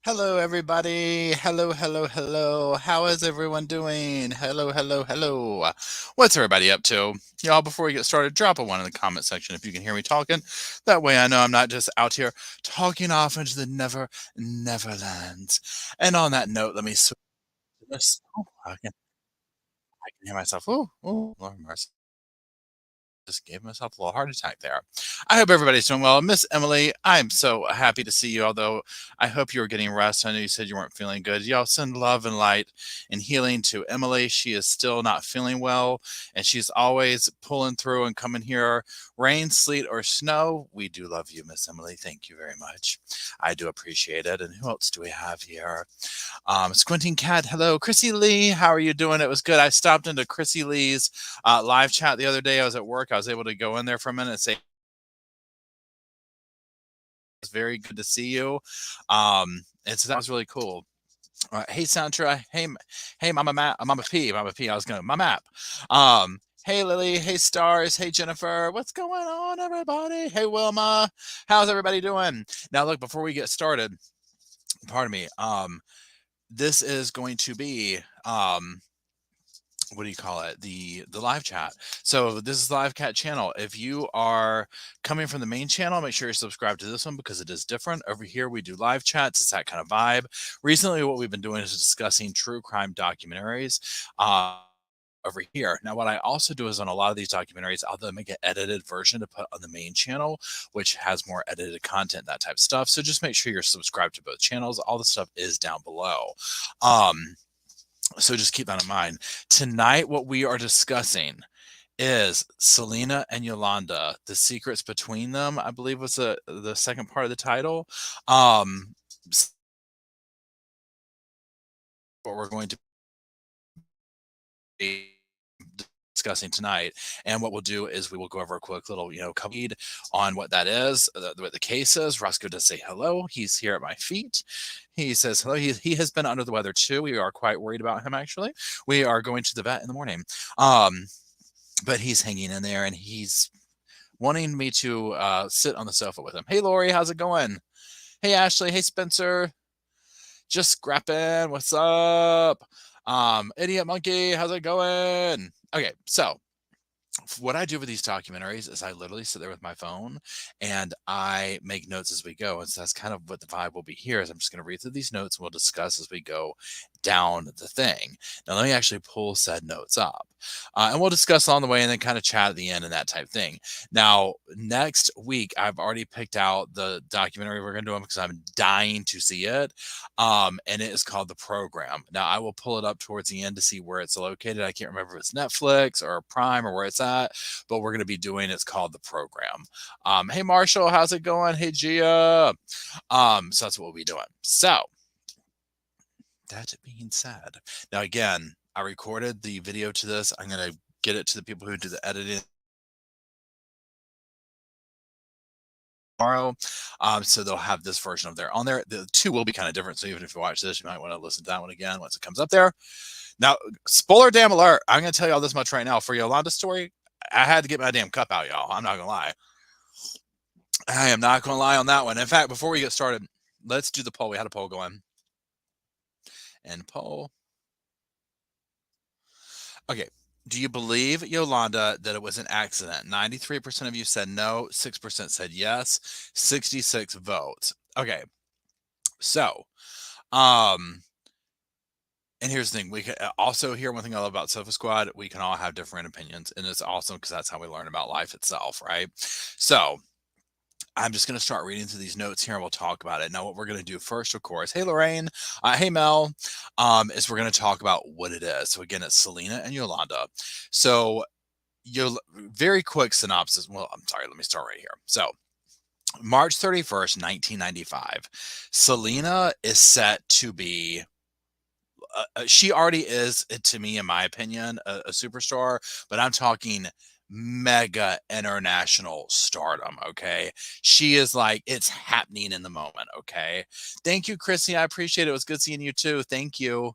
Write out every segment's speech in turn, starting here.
Hello, everybody. Hello, hello, hello. How is everyone doing? Hello, hello, hello. What's everybody up to? Y'all, before we get started, drop a one in the comment section if you can hear me talking. That way I know I'm not just out here talking off into the neverlands. And on that note, let me switch to this. Oh, I can hear myself. Oh, Lord mercy. Just gave myself a little heart attack there. I hope everybody's doing well. Miss Emily, I'm so happy to see you, although I hope you were getting rest. I know you said you weren't feeling good. Y'all send love and light and healing to Emily. She is still not feeling well, and she's always pulling through and coming here, rain, sleet, or snow. We do love you, Miss Emily. Thank you very much. I do appreciate it. And who else do we have here? Squinting Cat, hello. Chrissy Lee, how are you doing? It was good. I stopped into Chrissy Lee's live chat the other day. I was at work. I was able to go in there for a minute and say, it's very good to see you. That was really cool. Hey, Santra. Hey, Mama P. I was going to, Mama App. Hey, Lily. Hey, Stars. Hey, Jennifer. What's going on, everybody? Hey, Wilma. How's everybody doing? Now, look, before we get started, pardon me. This is going to be what do you call it, the live chat. So this is the live cat channel. If you are coming from the main channel, make sure you're subscribed to this one because it is different. Over here we do live chats. It's that kind of vibe. Recently what we've been doing is discussing true crime documentaries over here. Now, what I also do is on a lot of these documentaries, I'll then make an edited version to put on the main channel, which has more edited content, that type of stuff. So just make sure you're subscribed to both channels. All the stuff is down below. So just keep that in mind. Tonight, what we are discussing is Selena and Yolanda, the secrets between them, I believe was the second part of the title. What we're going to be discussing tonight, and what we'll do is we will go over a quick little cover on what that is, what the case is. Roscoe does say hello. He's here at my feet. He says hello. He has been under the weather too. We are quite worried about him, actually. We are going to the vet in the morning, but he's hanging in there, and he's wanting me to sit on the sofa with him. Hey, Lori, how's it going? Hey, Ashley. Hey, Spencer. Just scrapping. What's up? Idiot Monkey, how's it going? Okay, so what I do with these documentaries is I literally sit there with my phone and I make notes as we go. And so that's kind of what the vibe will be here is I'm just going to read through these notes and we'll discuss as we go down the thing. Now, let me actually pull said notes up and we'll discuss along the way and then kind of chat at the end and that type thing. Now, next week, I've already picked out the documentary we're going to do because I'm dying to see it. And it is called The Program. Now, I will pull it up towards the end to see where it's located. I can't remember if it's Netflix or Prime or where it's at, but we're going to be doing it's called The Program. Hey, Marshall, how's it going? Hey, Gia. So that's what we'll be doing. So, that being said, now again, I recorded the video to this. I'm going to get it to the people who do the editing tomorrow. So they'll have this version of their on there. The two will be kind of different. So even if you watch this, you might want to listen to that one again once it comes up there. Now, spoiler damn alert. I'm going to tell y'all this much right now. For Yolanda's story, I had to get my damn cup out, y'all. I'm not going to lie. I am not going to lie on that one. In fact, before we get started, let's do the poll. We had a poll going. And poll. Okay. Do you believe, Yolanda, that it was an accident? 93% of you said no. 6% said yes. 66 votes. Okay. So, and here's the thing. We can also hear one thing I love about Sofa Squad. We can all have different opinions, and it's awesome because that's how we learn about life itself, right? So I'm just going to start reading through these notes here and we'll talk about it. Now, what we're going to do first, of course, hey, Lorraine, hey, Mel, is we're going to talk about what it is. So again, it's Selena and Yolanda. So very quick synopsis. Well, I'm sorry, let me start right here. So March 31st, 1995, Selena is set to be she already is, to me, in my opinion, a superstar, but I'm talking mega international stardom. Okay. She is like, it's happening in the moment. Okay. Thank you, Chrissy. I appreciate it. It was good seeing you too. Thank you.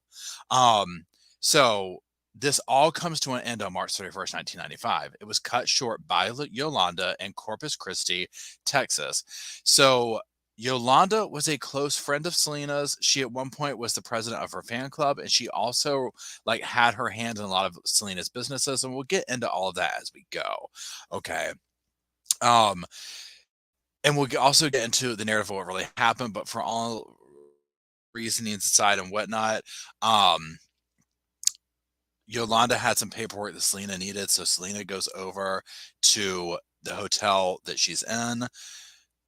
So this all comes to an end on March 31st, 1995. It was cut short by Yolanda in Corpus Christi, Texas. So Yolanda was a close friend of Selena's. She at one point was the president of her fan club, and she also like had her hand in a lot of Selena's businesses. And we'll get into all of that as we go. Okay. Um, and we'll also get into the narrative of what really happened. But for all reasonings aside and whatnot, Yolanda had some paperwork that Selena needed, so Selena goes over to the hotel that she's in,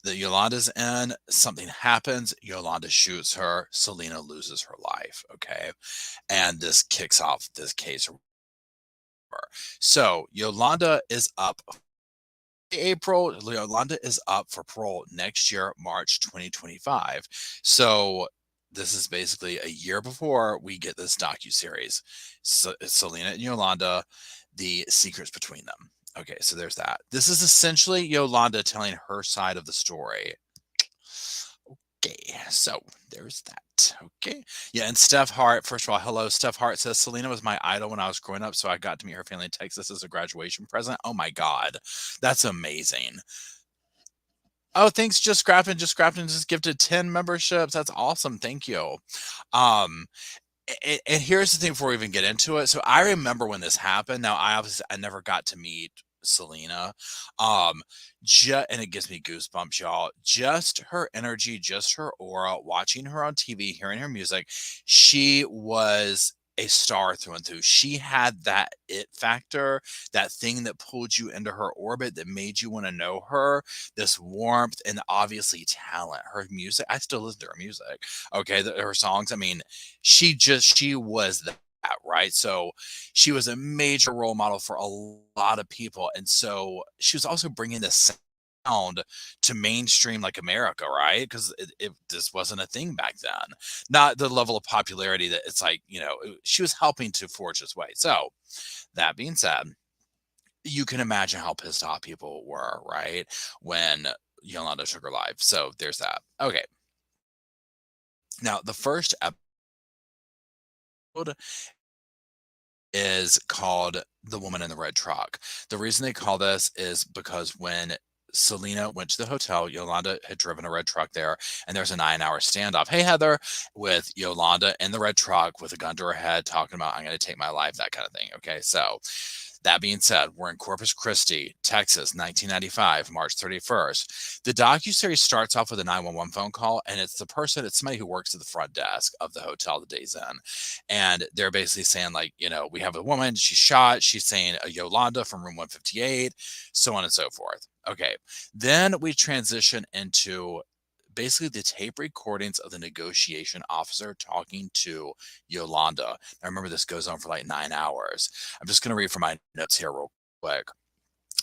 that Yolanda's in. Something happens. Yolanda shoots her. Selena loses her life. Okay. And this kicks off this case. So Yolanda is up. April, Yolanda is up for parole next year, March 2025. So this is basically a year before we get this docuseries. So Selena and Yolanda, the secrets between them. Okay, so there's that. This is essentially Yolanda telling her side of the story. Okay, so there's that. Okay. Yeah, and Steph Hart, first of all, hello. Steph Hart says Selena was my idol when I was growing up, so I got to meet her family in Texas as a graduation present. Oh my God. That's amazing. Oh, thanks, Just Scrapping. Just Scrapping just gifted 10 memberships. That's awesome. Thank you. Um, and here's the thing before we even get into it. So I remember when this happened. Now I never got to meet Selena. Um, and it gives me goosebumps, y'all. Just her energy, just her aura, watching her on TV, hearing her music, she was a star through and through. She had that it factor, that thing that pulled you into her orbit, that made you want to know her, this warmth and obviously talent. Her music, I still listen to her music. Okay, her songs. I mean, she was that, right? So she was a major role model for a lot of people, and so she was also bringing this sound to mainstream like America, right? Because it this wasn't a thing back then, not the level of popularity that it's like, she was helping to forge this way. So that being said, you can imagine how pissed off people were, right, when Yolanda took her life. So there's that. Okay, now the first episode is called The Woman in the Red Truck. The reason they call this is because when Selena went to the hotel, Yolanda had driven a red truck there, and there's a 9-hour standoff. Hey, Heather, with Yolanda in the red truck with a gun to her head, talking about, I'm going to take my life, that kind of thing. Okay, so that being said, we're in Corpus Christi, Texas, 1995, March 31st. The docuseries starts off with a 911 phone call, and it's somebody who works at the front desk of the hotel the day's in. And they're basically saying, like, we have a woman, she's shot, she's saying a Yolanda from room 158, so on and so forth. Okay, then we transition into basically the tape recordings of the negotiation officer talking to Yolanda. I remember this goes on for like 9 hours. I'm just going to read from my notes here real quick.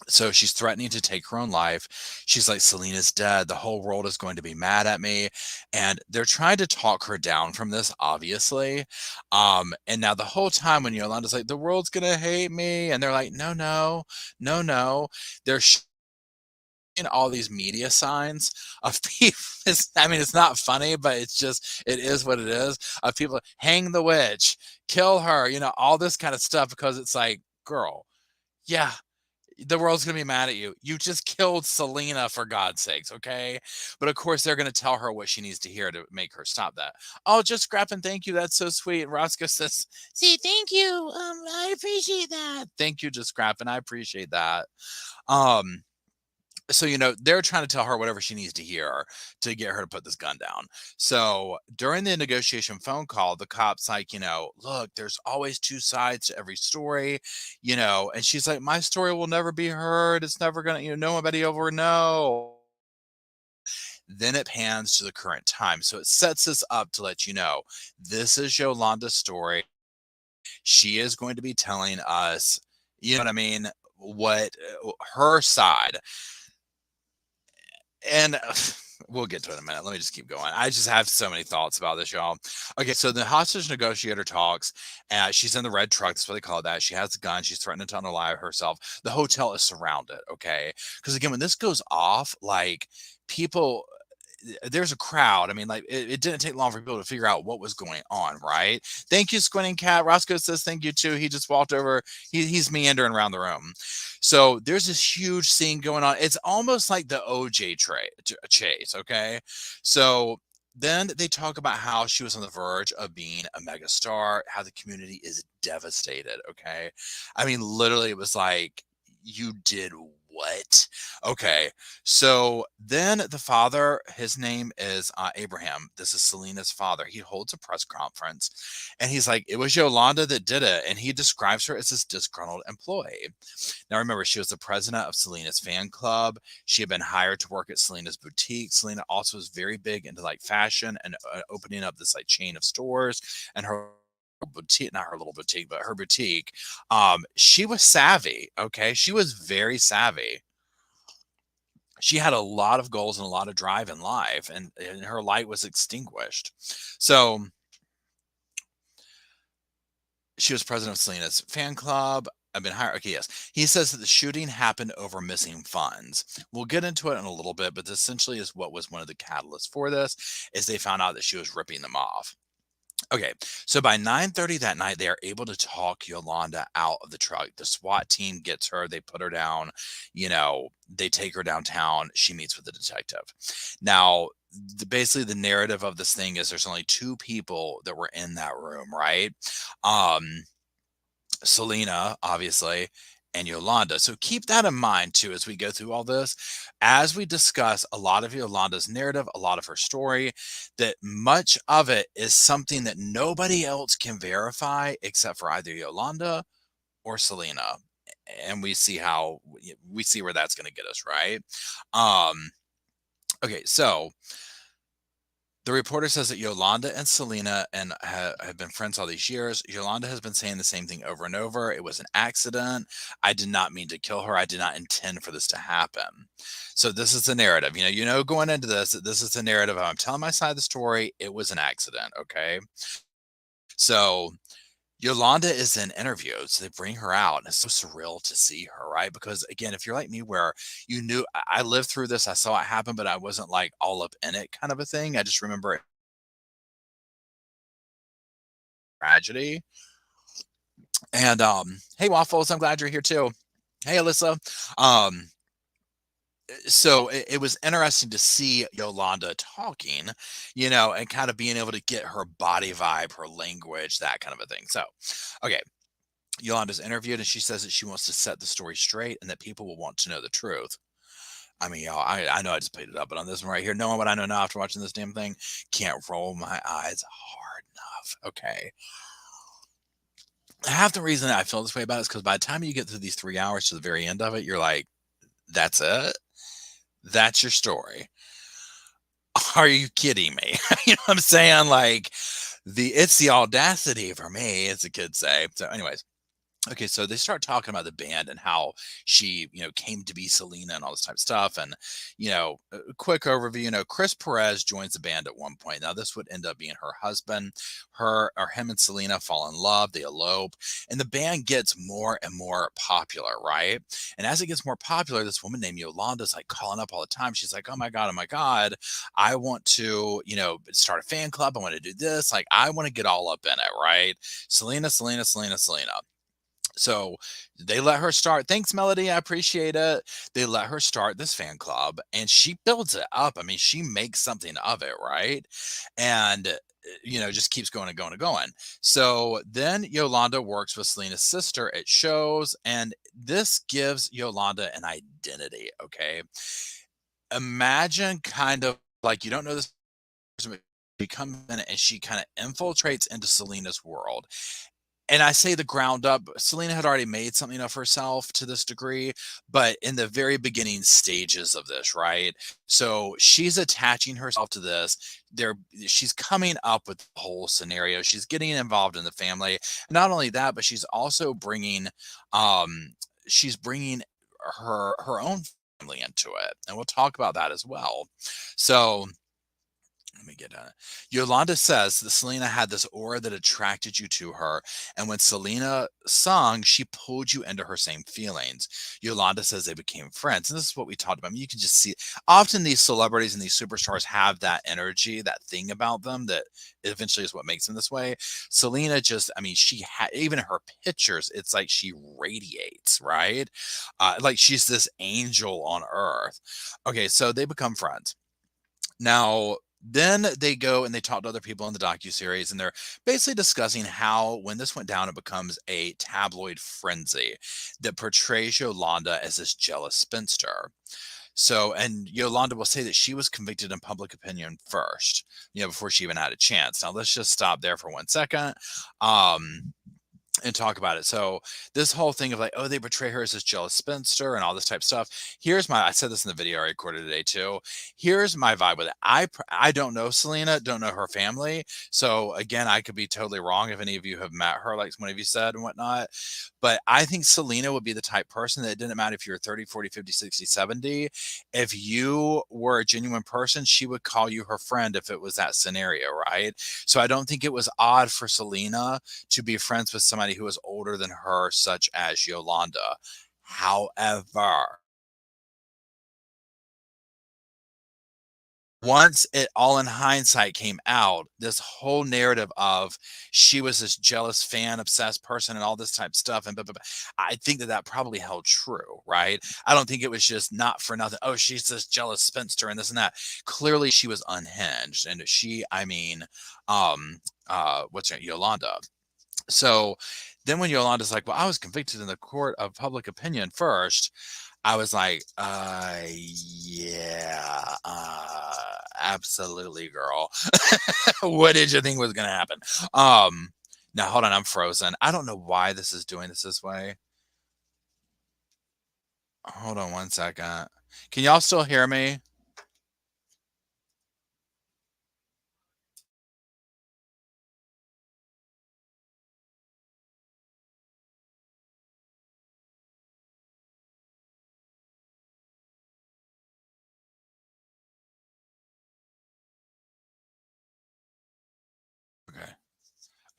So she's threatening to take her own life. She's like, Selena's dead. The whole world is going to be mad at me. And they're trying to talk her down from this, obviously. And now the whole time when Yolanda's like, the world's going to hate me. And they're like, no, no, no, no. They're in all these media signs of people. It's not funny, but it is what it is, of people, hang the witch, kill her, all this kind of stuff, because it's like, girl, yeah, the world's gonna be mad at you. You just killed Selena, for God's sakes, okay? But of course, they're gonna tell her what she needs to hear to make her stop that. Oh, Just Scrap, and thank you. That's so sweet. And Roscoe says, "See, thank you. I appreciate that. Thank you, Just Scrap, and I appreciate that." Um, so they're trying to tell her whatever she needs to hear to get her to put this gun down. So during the negotiation phone call, the cop's like, look, there's always two sides to every story, and she's like, my story will never be heard, it's never gonna, nobody over know. Then it pans to the current time, so it sets us up to let you know this is Yolanda's story. She is going to be telling us, you know what I mean, what her side. And we'll get to it in a minute. Let me just keep going. I just have so many thoughts about this, y'all. Okay, so the hostage negotiator talks, and she's in the red truck. That's what they call that. She has the gun. She's threatening to unalive herself. The hotel is surrounded, okay? Because again, when this goes off, like, people, there's a crowd. I mean, like it didn't take long for people to figure out what was going on, right? Thank you, Squinting Cat. Roscoe says thank you too. He just walked over. He's meandering around the room. So there's this huge scene going on. It's almost like the OJ chase. Okay, so then they talk about how she was on the verge of being a mega star, how the community is devastated. Okay, I mean, literally, it was like, you did what? Okay, so then the father, his name is Abraham. This is Selena's father. He holds a press conference and he's like, it was Yolanda that did it. And he describes her as this disgruntled employee. Now, remember, she was the president of Selena's fan club. She had been hired to work at Selena's boutique. Selena also was very big into like fashion and opening up this like chain of stores. And her boutique, not her little boutique, but her boutique, she was savvy. Okay, she was very savvy. She had a lot of goals and a lot of drive in life, and her light was extinguished. So she was president of Selena's fan club. I've been hired. Okay, yes. He says that the shooting happened over missing funds. We'll get into it in a little bit, but this essentially is what was one of the catalysts for this, is they found out that she was ripping them off. Okay, so by 9:30 that night, they are able to talk Yolanda out of the truck. The SWAT team gets her, they put her down, they take her downtown. She meets with the detective. Now, basically, the narrative of this thing is there's only two people that were in that room, right? Um, Selena, obviously, and Yolanda. So keep that in mind too as we go through all this. As we discuss a lot of Yolanda's narrative, a lot of her story, that much of it is something that nobody else can verify except for either Yolanda or Selena. And we see where that's going to get us, right? Um, okay, so the reporter says that Yolanda and Selena have been friends all these years. Yolanda has been saying the same thing over and over. It was an accident. I did not mean to kill her. I did not intend for this to happen. So this is the narrative. Going into this is the narrative. I'm telling my side of the story. It was an accident. Okay. So Yolanda is in interviews. They bring her out, and it's so surreal to see her, right? Because again, if you're like me, where you knew I lived through this, I saw it happen, but I wasn't like all up in it, kind of a thing. I just remember it tragedy. And hey, Waffles, I'm glad you're here too. Hey, Alyssa. Um, so it was interesting to see Yolanda talking, and kind of being able to get her body vibe, her language, that kind of a thing. So, okay, Yolanda's interviewed and she says that she wants to set the story straight and that people will want to know the truth. I mean, y'all, I know I just played it up, but on this one right here, knowing what I know now after watching this damn thing, can't roll my eyes hard enough. Okay. Half the reason that I feel this way about it is because by the time you get through these 3 hours to the very end of it, you're like, that's it? That's your story. Are you kidding me? You know what I'm saying? Like, it's the audacity for me, as the kids say. So, anyways, okay, so they start talking about the band and how she, came to be Selena and all this type of stuff. And, a quick overview, Chris Perez joins the band at one point. Now, this would end up being her husband. Him and Selena fall in love, they elope, and the band gets more and more popular, right? And as it gets more popular, this woman named Yolanda is like calling up all the time. She's like, oh my God, I want to, start a fan club. I want to do this. Like, I want to get all up in it, right? Selena, Selena, Selena, Selena. So they let her start. Thanks, Melody. I appreciate it. They let her start this fan club and she builds it up. I mean, she makes something of it, right? And, just keeps going and going and going. So then Yolanda works with Selena's sister at shows, and this gives Yolanda an identity. Okay. Imagine kind of like you don't know this person, but she comes in and she kind of infiltrates into Selena's world. And I say the ground up. Selena had already made something of herself to this degree, but in the very beginning stages of this, right? So she's attaching herself to this. She's coming up with the whole scenario. She's getting involved in the family. Not only that, but she's bringing her own family into it, and we'll talk about that as well. So let me get on it. Yolanda says that Selena had this aura that attracted you to her, and when Selena sung, she pulled you into her same feelings. Yolanda says they became friends, and this is what we talked about. I mean, you can just see often these celebrities and these superstars have that energy, that thing about them that eventually is what makes them this way. Selena just, I mean, she had even her pictures, it's like she radiates, right? Like she's this angel on earth. Okay, so they become friends. Now, then they go and they talk to other people in the docuseries, and they're basically discussing how, when this went down, it becomes a tabloid frenzy that portrays Yolanda as this jealous spinster. So, and Yolanda will say that she was convicted in public opinion first, before she even had a chance. Now, let's just stop there for 1 second. And talk about it. So this whole thing of like, oh, they portray her as this jealous spinster and all this type of stuff. I said this in the video I recorded today too. Here's my vibe with it. I don't know Selena, don't know her family. So again, I could be totally wrong if any of you have met her, like one of you said and whatnot. But I think Selena would be the type person that it didn't matter if you were 30, 40, 50, 60, 70. If you were a genuine person, she would call you her friend if it was that scenario, right? So I don't think it was odd for Selena to be friends with somebody who is older than her, such as Yolanda. However, once it all in hindsight came out, this whole narrative of she was this jealous fan, obsessed person, and all this type of stuff, and blah, blah, blah, I think that probably held true, right? I don't think it was just not for nothing. Oh, she's this jealous spinster and this and that. Clearly, she was unhinged, and I mean, what's her Yolanda? So then when Yolanda's like, well, I was convicted in the court of public opinion first, I was like, yeah, absolutely, girl. What did you think was going to happen? Now hold on, I'm frozen. I don't know why this is doing this way. Hold on 1 second. Can y'all still hear me?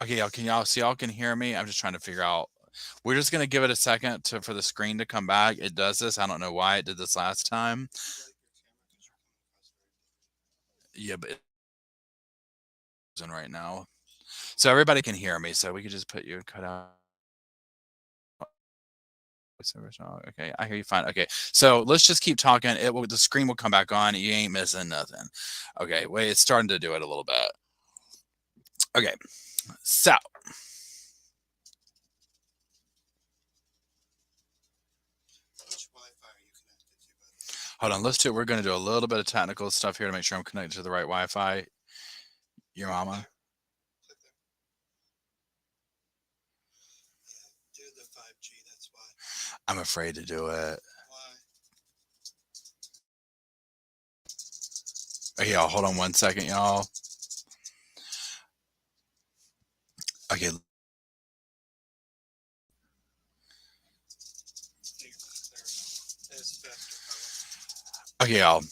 Okay. Okay, y'all, y'all can hear me? I'm just trying to figure out. We're just gonna give it a second for the screen to come back. It does this. I don't know why it did this last time. Yeah, but it's in right now. So everybody can hear me. So we could just put you cut out. Okay, I hear you fine. Okay, so let's just keep talking. The screen will come back on. You ain't missing nothing. Okay, wait, it's starting to do it a little bit. Okay, so hold on. We're going to do a little bit of technical stuff here to make sure I'm connected to the right Wi-Fi. Your mama. I'm afraid to do it. Okay, y'all, hold on 1 second, y'all. Okay. Okay, y'all.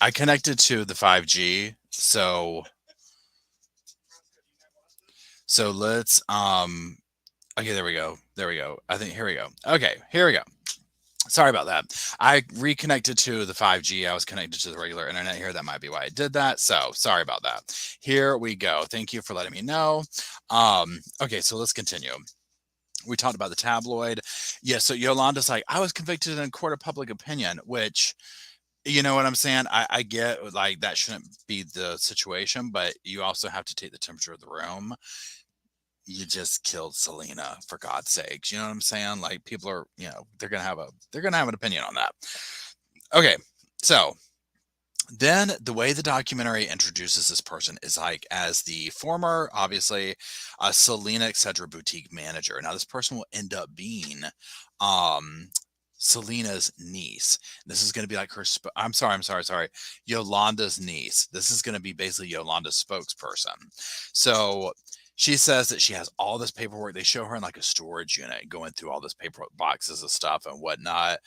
I connected to the 5G, so let's okay, there we go. I think here we go. Okay, here we go. Sorry about that. I reconnected to the 5G. I was connected to the regular internet here. That might be why I did that. So sorry about that. Here we go. Thank you for letting me know. Okay, so let's continue. We talked about the tabloid. Yeah, so Yolanda's like, I was convicted in a court of public opinion, which, you know what I'm saying? I get like that shouldn't be the situation, but you also have to take the temperature of the room. You just killed Selena, for God's sakes. You know what I'm saying? Like people are, they're gonna have an opinion on that. Okay, so then the way the documentary introduces this person is like as the former, obviously, Selena etc. boutique manager. Now this person will end up being Selena's niece. This is going to be like her. I'm sorry. Yolanda's niece. This is going to be basically Yolanda's spokesperson. So She says that she has all this paperwork. They show her in like a storage unit going through all this paper boxes of stuff and whatnot.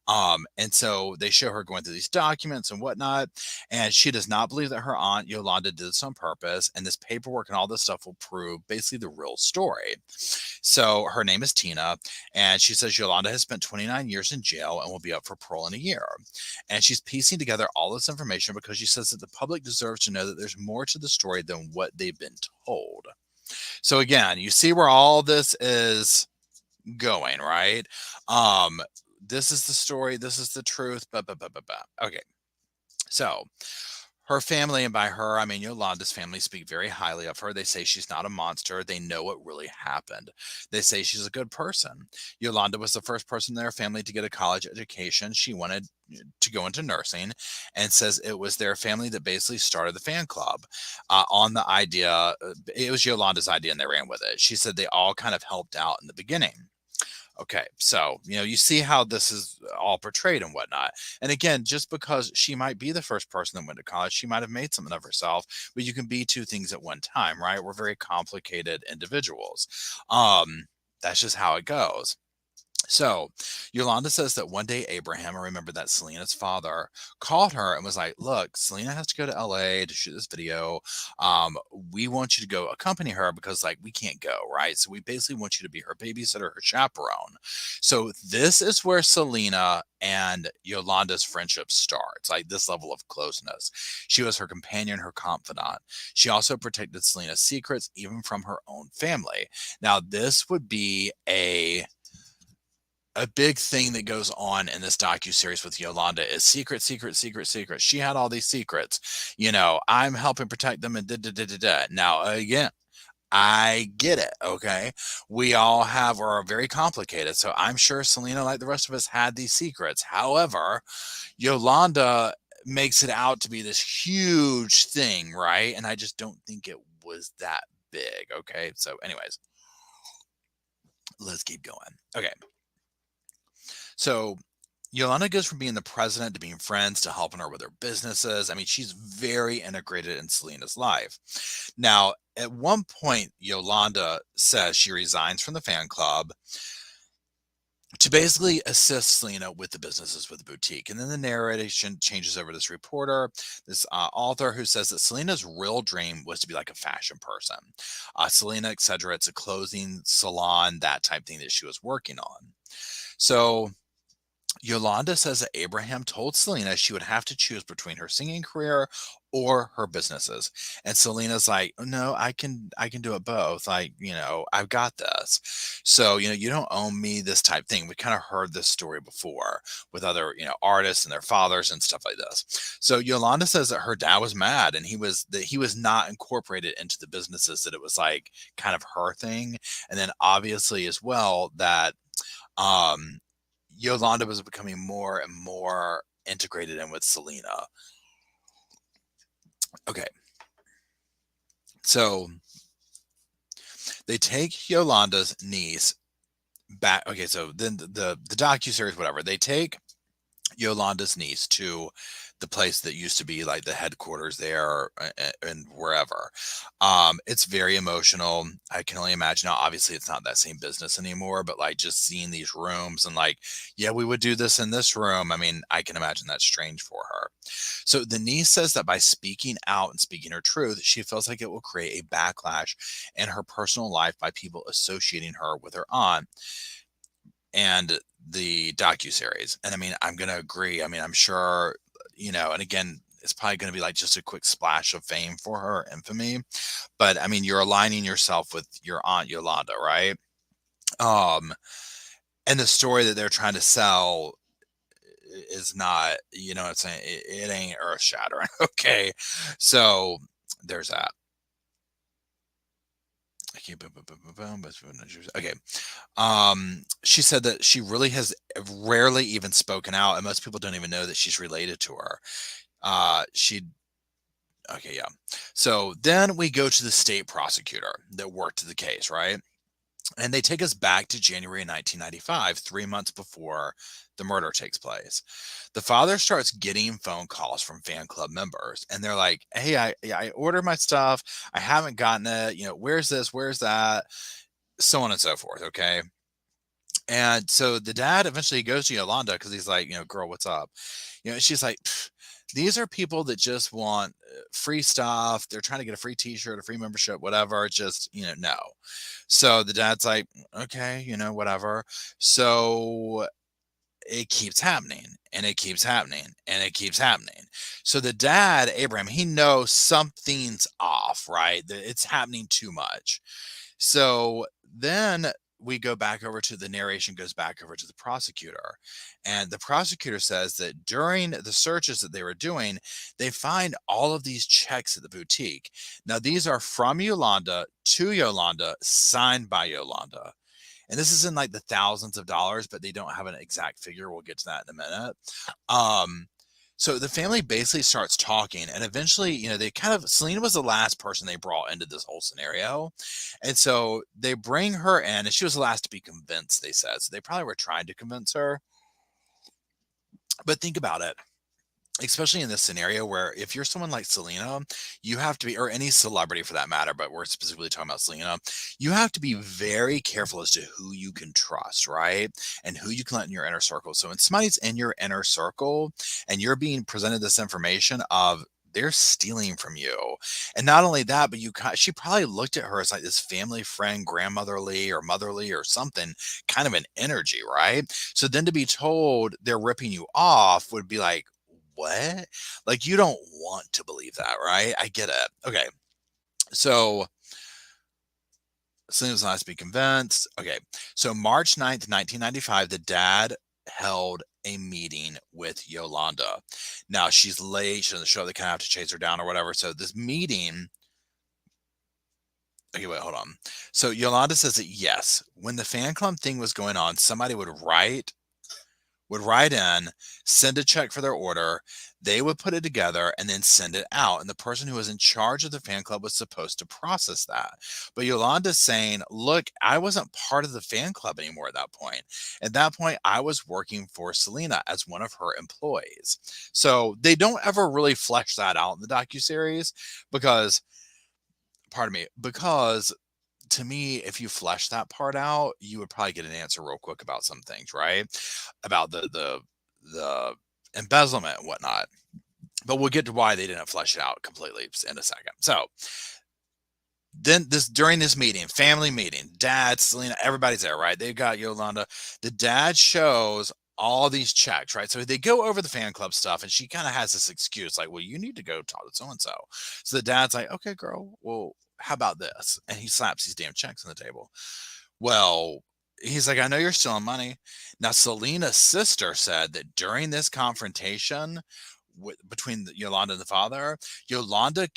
And so they show her going through these documents and whatnot. And she does not believe that her aunt Yolanda did this on purpose. And this paperwork and all this stuff will prove basically the real story. So her name is Tina. And she says Yolanda has spent 29 years in jail and will be up for parole in a year. And she's piecing together all this information because she says that the public deserves to know that there's more to the story than what they've been told. So again, you see where all this is going, right? This is the story, this is the truth. Okay. So her family, and by her, I mean Yolanda's family, speak very highly of her. They say she's not a monster. They know what really happened. They say she's a good person. Yolanda was the first person in their family to get a college education. She wanted to go into nursing, and says it was their family that basically started the fan club on the idea. It was Yolanda's idea, and they ran with it. She said they all kind of helped out in the beginning. Okay, so you see how this is all portrayed and whatnot. And again, just because she might be the first person that went to college, she might have made something of herself, but you can be two things at one time, right? We're very complicated individuals. That's just how it goes. So Yolanda says that one day Abraham, I remember that Selena's father, called her and was like, look, Selena has to go to LA to shoot this video. We want you to go accompany her because like we can't go, right? So we basically want you to be her babysitter, her chaperone. So this is where Selena and Yolanda's friendship starts, like this level of closeness. She was her companion, her confidant. She also protected Selena's secrets, even from her own family. Now, this would be a big thing that goes on in this docuseries with Yolanda is secret. She had all these secrets. I'm helping protect them and da. Now, again, I get it. Okay. We all have or are very complicated. So I'm sure Selena, like the rest of us, had these secrets. However, Yolanda makes it out to be this huge thing, right? And I just don't think it was that big. Okay. So, anyways, let's keep going. Okay. So Yolanda goes from being the president to being friends to helping her with her businesses. I mean, she's very integrated in Selena's life. Now, at one point, Yolanda says she resigns from the fan club to basically assist Selena with the businesses with the boutique. And then the narration changes over to this reporter, this author who says that Selena's real dream was to be like a fashion person. Selena, etc. It's a clothing salon, that type thing that she was working on. So Yolanda says that Abraham told Selena she would have to choose between her singing career or her businesses. And Selena's like, no, I can do it both. Like, I've got this. So, you don't owe me this type thing. We kind of heard this story before with other, artists and their fathers and stuff like this. So Yolanda says that her dad was mad and he was not incorporated into the businesses, that it was like kind of her thing. And then obviously as well that Yolanda was becoming more and more integrated in with Selena. Okay. So they take Yolanda's niece back. Okay, so then the docuseries, whatever, they take Yolanda's niece to the place that used to be like the headquarters there and wherever. It's very emotional. I can only imagine now, obviously it's not that same business anymore, but like just seeing these rooms and like, yeah, we would do this in this room. I mean, I can imagine that's strange for her. So the niece says that by speaking out and speaking her truth, she feels like it will create a backlash in her personal life by people associating her with her aunt and the docuseries. And I mean, I'm going to agree. I mean, I'm sure, and again, it's probably going to be like just a quick splash of fame for her, infamy. But I mean, you're aligning yourself with your aunt Yolanda, right? And the story that they're trying to sell is not, what I'm saying, it ain't earth shattering. Okay. So there's that. Okay. She said that she really has rarely even spoken out, and most people don't even know that she's related to her. Okay, yeah. So then we go to the state prosecutor that worked the case, right? And they take us back to January 1995, 3 months before the murder takes place. The father starts getting phone calls from fan club members, and they're like, "Hey, I ordered my stuff. I haven't gotten it. Where's this? Where's that?" So on and so forth. Okay. And so the dad eventually goes to Yolanda because he's like, "Girl, what's up?" She's like, "Pfft, these are people that just want free stuff. They're trying to get a free t-shirt, a free membership, whatever. Just, no." So the dad's like, "Okay, whatever." So it keeps happening and it keeps happening and it keeps happening. So the dad, Abraham, he knows something's off, right? That it's happening too much. So then we go back over to the narration goes back over to the prosecutor. And the prosecutor says that during the searches that they were doing, they find all of these checks at the boutique. Now, these are from Yolanda to Yolanda, signed by Yolanda. And this is in like the thousands of dollars, but they don't have an exact figure. We'll get to that in a minute. Um, so the family basically starts talking, and eventually, they kind of Selena was the last person they brought into this whole scenario. And so they bring her in, and she was the last to be convinced, they said. So they probably were trying to convince her. But think about it, especially in this scenario where if you're someone like Selena, you have to be, or any celebrity for that matter, but we're specifically talking about Selena, you have to be very careful as to who you can trust, right? And who you can let in your inner circle. So when somebody's in your inner circle and you're being presented this information of they're stealing from you. And not only that, but she probably looked at her as like this family friend, grandmotherly or motherly or something, kind of an energy, right? So then to be told they're ripping you off would be like, what? Like, you don't want to believe that, right? I get it. Okay. So Selena was not to be convinced. Okay. So March 9th, 1995, the dad held a meeting with Yolanda. Now she's late. She doesn't show. They kind of have to chase her down or whatever. So this meeting. Okay, wait, hold on. So Yolanda says that yes, when the fan club thing was going on, somebody would write in, send a check for their order, they would put it together and then send it out. And the person who was in charge of the fan club was supposed to process that. But Yolanda's saying, look, I wasn't part of the fan club anymore at that point. At that point, I was working for Selena as one of her employees. So they don't ever really flesh that out in the docuseries because, pardon me, because to me, if you flesh that part out, you would probably get an answer real quick about some things, right? About the embezzlement and whatnot. But we'll get to why they didn't flesh it out completely in a second. So then during this meeting, family meeting, dad, Selena, everybody's there, right? They've got Yolanda. The dad shows all these checks, right? So they go over the fan club stuff, and she kind of has this excuse, like, well, you need to go talk to so and so. So the dad's like, okay, girl, well, how about this? And he slaps these damn checks on the table. Well, he's like, I know you're stealing money. Now, Selena's sister said that during this confrontation between Yolanda and the father, Yolanda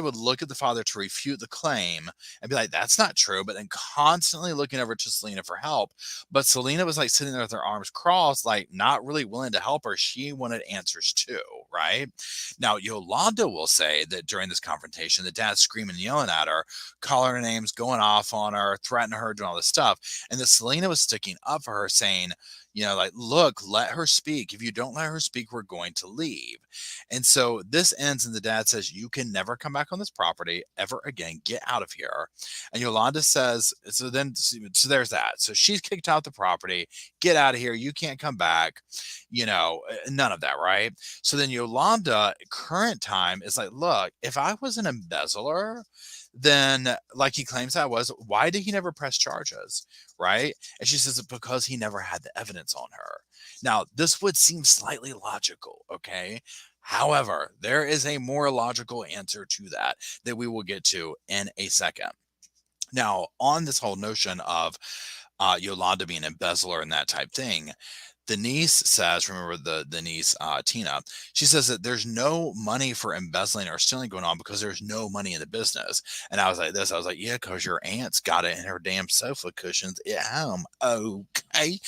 would look at the father to refute the claim and be like, that's not true, but then constantly looking over to Selena for help. But Selena was like sitting there with her arms crossed, like not really willing to help her. She wanted answers too, right? Now, Yolanda will say that during this confrontation, the dad's screaming and yelling at her, calling her names, going off on her, threatening her, doing all this stuff. And that Selena was sticking up for her, saying, like, look, let her speak. If you don't let her speak, we're going to leave. And so this ends, and the dad says, you can never come back on this property ever again. Get out of here. And Yolanda says, so there's that. So she's kicked out the property. Get out of here. You can't come back. None of that, right? So then Yolanda, current time, is like, look, if I was an embezzler, then like he claims I was, why did he never press charges? Right? And she says, because he never had the evidence on her. Now, this would seem slightly logical, okay? However, there is a more logical answer to that we will get to in a second. Now, on this whole notion of Yolanda being an embezzler and that type thing, The niece says, remember the niece, Tina, she says that there's no money for embezzling or stealing going on because there's no money in the business. And I was like this, I was like, yeah, because your aunt's got it in her damn sofa cushions at home. Okay.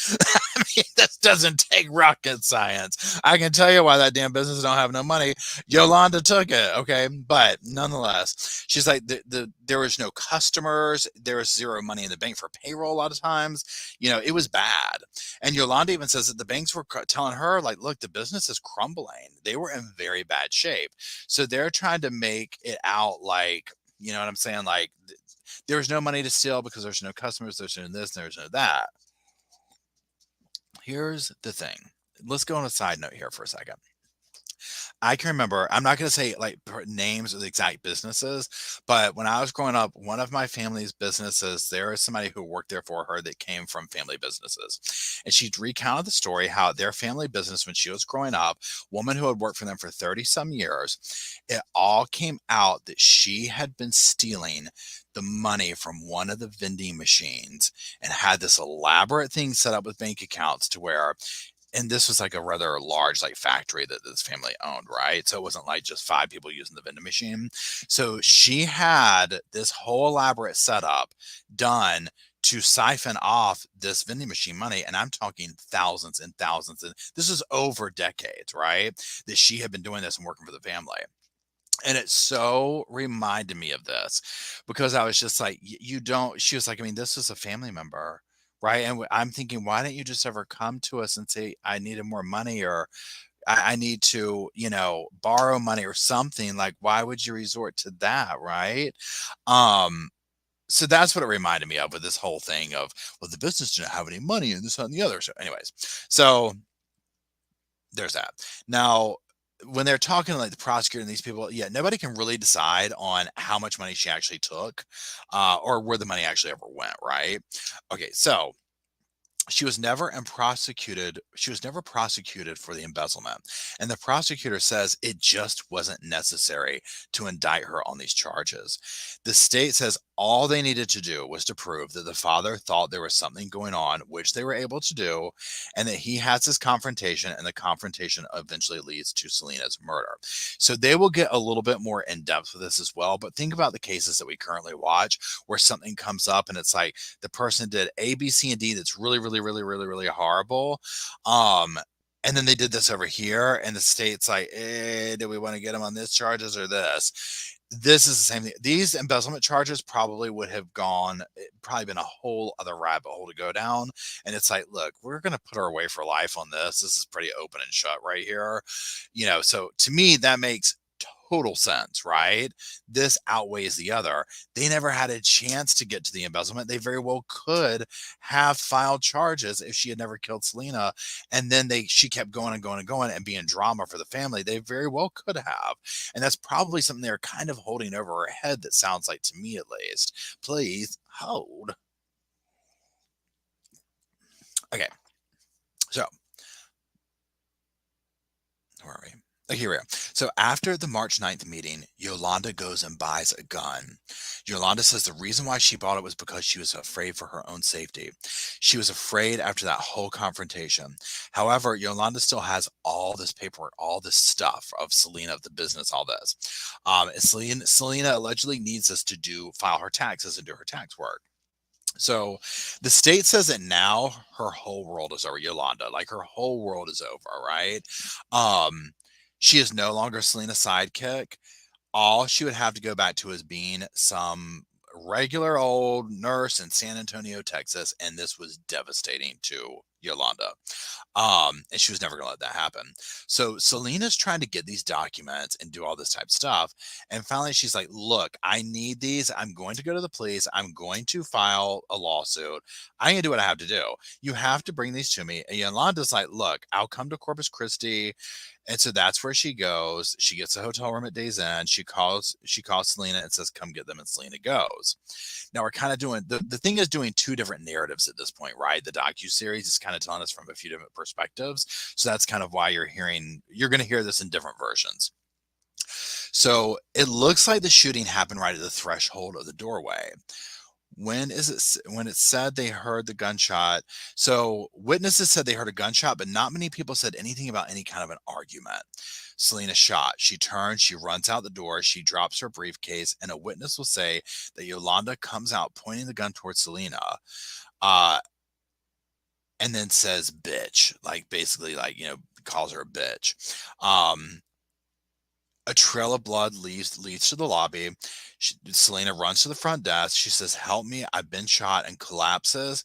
I mean, this doesn't take rocket science. I can tell you why that damn business don't have no money. Yolanda took it, okay? But nonetheless, she's like, there was no customers. There was zero money in the bank for payroll a lot of times. It was bad. And Yolanda even says that the banks were telling her, like, look, the business is crumbling. They were in very bad shape. So they're trying to make it out like, you know what I'm saying? Like, there's no money to steal because there's no customers, there's no this, there's no that. Here's the thing. Let's go on a side note here for a second. I can remember, I'm not going to say like names of the exact businesses, but when I was growing up, one of my family's businesses, there is somebody who worked there for her that came from family businesses. And she recounted the story how their family business, when she was growing up, woman who had worked for them for 30 some years, it all came out that she had been stealing the money from one of the vending machines and had this elaborate thing set up with bank accounts to where, and this was like a rather large like factory that this family owned, right? So it wasn't like just 5 people using the vending machine. So she had this whole elaborate setup done to siphon off this vending machine money. And I'm talking thousands and thousands. And this is over decades, right? That she had been doing this and working for the family. And it so reminded me of this because I was just like, you don't, she was like, I mean, this is a family member, right? And I'm thinking, why didn't you just ever come to us and say, I needed more money, or I need to, borrow money or something? Like, why would you resort to that, right? Um, so that's what it reminded me of with this whole thing of, well, the business didn't have any money and this and the other. So anyways, so there's that. Now, when they're talking like the prosecutor and these people, yeah, nobody can really decide on how much money she actually took, or where the money actually ever went, right? Okay, so she was never prosecuted. She was never prosecuted for the embezzlement. And the prosecutor says it just wasn't necessary to indict her on these charges. The state says all they needed to do was to prove that the father thought there was something going on, which they were able to do, and that he has this confrontation, and the confrontation eventually leads to Selena's murder. So they will get a little bit more in depth with this as well. But think about the cases that we currently watch where something comes up and it's like the person did A, B, C, and D that's really, really, really, really, really horrible. And then they did this over here, and the state's like, do we want to get them on this charges or this? This is the same thing. These embezzlement charges probably would have probably been a whole other rabbit hole to go down. And it's like, look, we're going to put her away for life on this. This is pretty open and shut right here. So to me, that makes total sense, right? This outweighs the other. They never had a chance to get to the embezzlement. They very well could have filed charges if she had never killed Selena, and then she kept going and going and going and being drama for the family. They very well could have, and that's probably something they're kind of holding over her head. That sounds like to me, at least. Please hold. Okay, so where are we? Okay, here we are. So after the March 9th meeting, Yolanda goes and buys a gun. Yolanda says the reason why she bought it was because she was afraid for her own safety. She was afraid after that whole confrontation. However, Yolanda still has all this paperwork, all this stuff of Selena, of the business, all this. Selena allegedly needs us to file her taxes and do her tax work. So the state says that now her whole world is over, Yolanda. Like her whole world is over, right? She is no longer Selena's sidekick. All she would have to go back to is being some regular old nurse in San Antonio, Texas, and this was devastating to Yolanda. And she was never going to let that happen. So Selena's trying to get these documents and do all this type of stuff. And finally, she's like, look, I need these. I'm going to go to the police. I'm going to file a lawsuit. I'm going to do what I have to do. You have to bring these to me. And Yolanda's like, look, I'll come to Corpus Christi. And so that's where she goes. She gets a hotel room at Days End. She calls Selena and says, come get them. And Selena goes. Now we're kind of doing, the thing is doing two different narratives at this point, right? The docuseries is kind of telling us from a few different perspectives. So that's kind of why you're going to hear this in different versions. So it looks like the shooting happened right at the threshold of the doorway. when it said they heard the gunshot? So witnesses said they heard a gunshot, but not many people said anything about any kind of an argument. Selena shot. She turns, she runs out the door, she drops her briefcase, and a witness will say that Yolanda comes out pointing the gun towards Selena, uh, and then says bitch, like basically like, calls her a bitch. Um, a trail of blood leads to the lobby. Selena runs to the front desk. She says, "Help me, I've been shot," and collapses.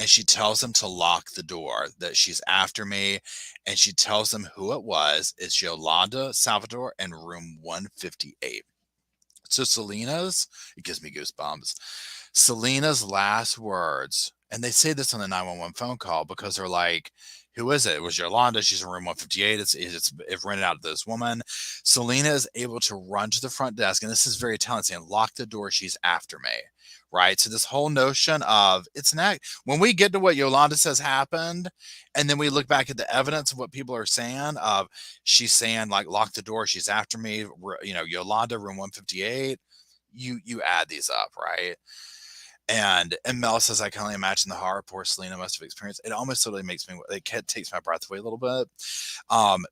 And she tells them to lock the door, that she's after me. And she tells them who it was. It's Yolanda Salvador in room 158. So it gives me goosebumps. Selena's last words, and they say this on the 911 phone call because they're like, who is it? It was Yolanda. She's in room 158. It's rented out to this woman. Selena is able to run to the front desk, and this is very telling, saying, lock the door, she's after me. Right. So this whole notion of it's an act, when we get to what Yolanda says happened, and then we look back at the evidence of what people are saying, of she's saying like lock the door, she's after me, Yolanda, room 158. You add these up, right? And Mel says, I can only imagine the horror poor Selena must have experienced. It almost totally takes my breath away a little bit.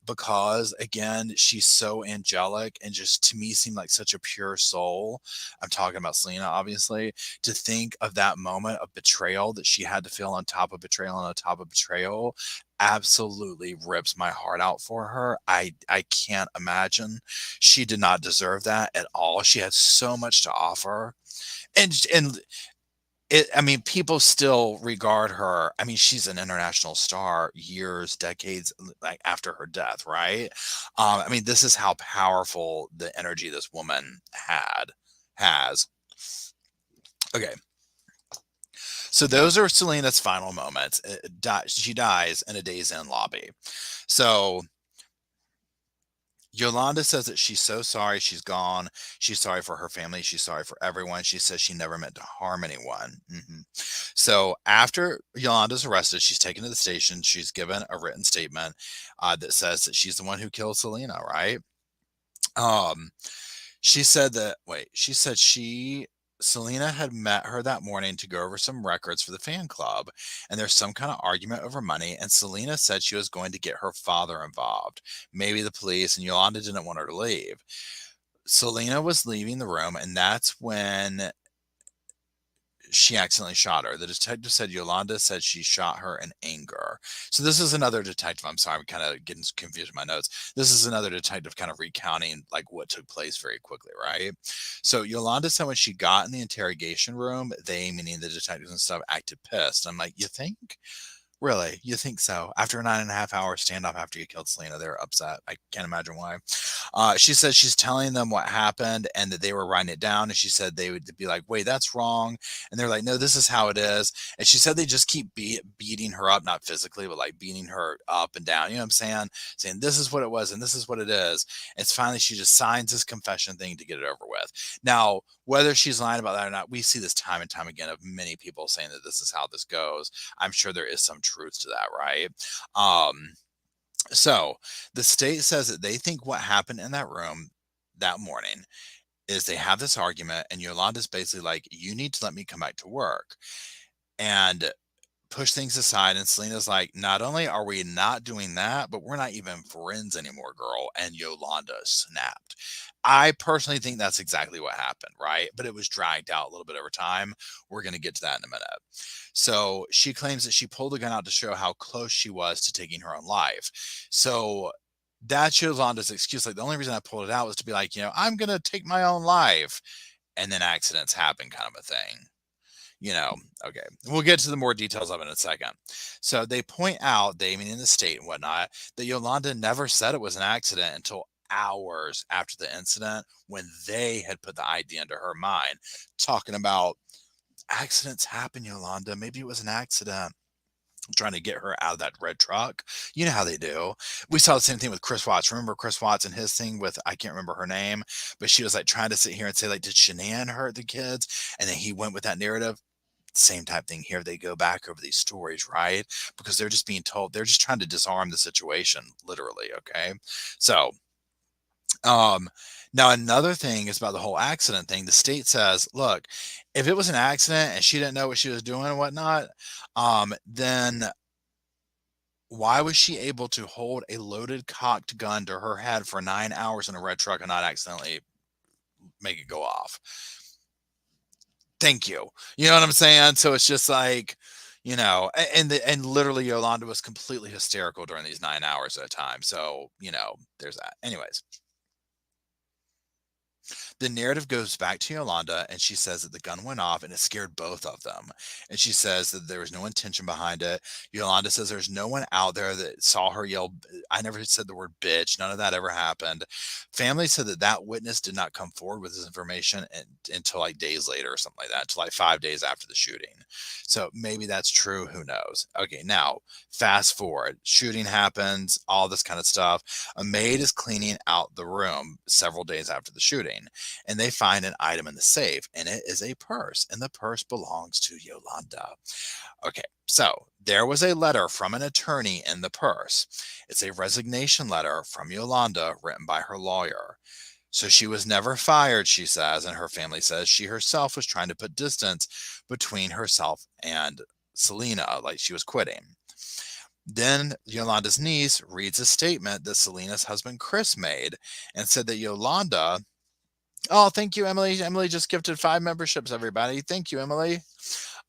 Because again, she's so angelic and just to me seemed like such a pure soul. I'm talking about Selena, obviously. To think of that moment of betrayal that she had to feel on top of betrayal and on top of betrayal absolutely rips my heart out for her. I can't imagine. She did not deserve that at all. She had so much to offer. And I mean, people still regard her. I mean, she's an international star years, decades like after her death, right? I mean, this is how powerful the energy this woman has. Okay. So those are Selena's final moments. She dies in a Days Inn lobby. So Yolanda says that she's so sorry she's gone. She's sorry for her family. She's sorry for everyone. She says she never meant to harm anyone. So after Yolanda's arrested, she's taken to the station. She's given a written statement that says that she's the one who killed Selena, right? Um, she said that, Selena had met her that morning to go over some records for the fan club, and there's some kind of argument over money. And Selena said she was going to get her father involved, maybe the police, and Yolanda didn't want her to leave. Selena was leaving the room, and that's when she accidentally shot her. The detective said Yolanda said she shot her in anger. So this is another detective. I'm sorry, I'm kind of getting confused with my notes. This is another detective kind of recounting like what took place very quickly, right? So Yolanda said when she got in the interrogation room, they, meaning the detectives and stuff, acted pissed. I'm like, you think? Really? You think so? After a 9.5 hour standoff after you killed Selena, they were upset. I can't imagine why. She said she's telling them what happened and that they were writing it down. And she said they would be like, wait, that's wrong. And they're like, no, this is how it is. And she said they just keep beating her up, not physically, but like beating her up and down. You know what I'm saying? Saying this is what it was and this is what it is. It's finally she just signs this confession thing to get it over with. Now, whether she's lying about that or not, we see this time and time again of many people saying that this is how this goes. I'm sure there is some truth to that, right? So the state says that they think what happened in that room that morning is they have this argument, and Yolanda's basically like, you need to let me come back to work. And push things aside, and Selena's like, not only are we not doing that, but we're not even friends anymore, girl. And Yolanda snapped. I personally think that's exactly what happened, right? But it was dragged out a little bit over time. We're going to get to that in a minute. So she claims that she pulled the gun out to show how close she was to taking her own life. So that's Yolanda's excuse. Like, the only reason I pulled it out was to be like, I'm going to take my own life. And then accidents happen, kind of a thing. Okay, we'll get to the more details of it in a second. So they point out, they mean in the state and whatnot, that Yolanda never said it was an accident until hours after the incident, when they had put the idea into her mind, talking about accidents happen, Yolanda. Maybe it was an accident. Trying to get her out of that red truck. You know how they do. We saw the same thing with Chris Watts. Remember Chris Watts and his thing with, I can't remember her name, but she was like trying to sit here and say like, did Shanann hurt the kids? And then he went with that narrative. Same type thing here. They go back over these stories, right? Because they're just being told, they're just trying to disarm the situation, literally. Okay. So Um, Now another thing is about the whole accident thing. The state says, look, if it was an accident and she didn't know what she was doing and whatnot, then why was she able to hold a loaded cocked gun to her head for 9 hours in a red truck and not accidentally make it go off? Thank you. You know what I'm saying? So it's just like, and literally Yolanda was completely hysterical during these 9 hours at a time. So, there's that. Anyways, the narrative goes back to Yolanda, and she says that the gun went off and it scared both of them. And she says that there was no intention behind it. Yolanda says there's no one out there that saw her yell. I never said the word bitch. None of that ever happened. Family said that that witness did not come forward with this information until like days later or something like that, until like 5 days after the shooting. So maybe that's true. Who knows? Okay, now fast forward. Shooting happens, all this kind of stuff. A maid is cleaning out the room several days after the shooting, and they find an item in the safe, and it is a purse, and the purse belongs to Yolanda. Okay, so there was a letter from an attorney in the purse. It's a resignation letter from Yolanda written by her lawyer. So she was never fired, she says, and her family says she herself was trying to put distance between herself and Selena, like she was quitting. Then Yolanda's niece reads a statement that Selena's husband Chris made and said that Yolanda. Oh, thank you, Emily. Emily just gifted 5 memberships, everybody. Thank you, Emily.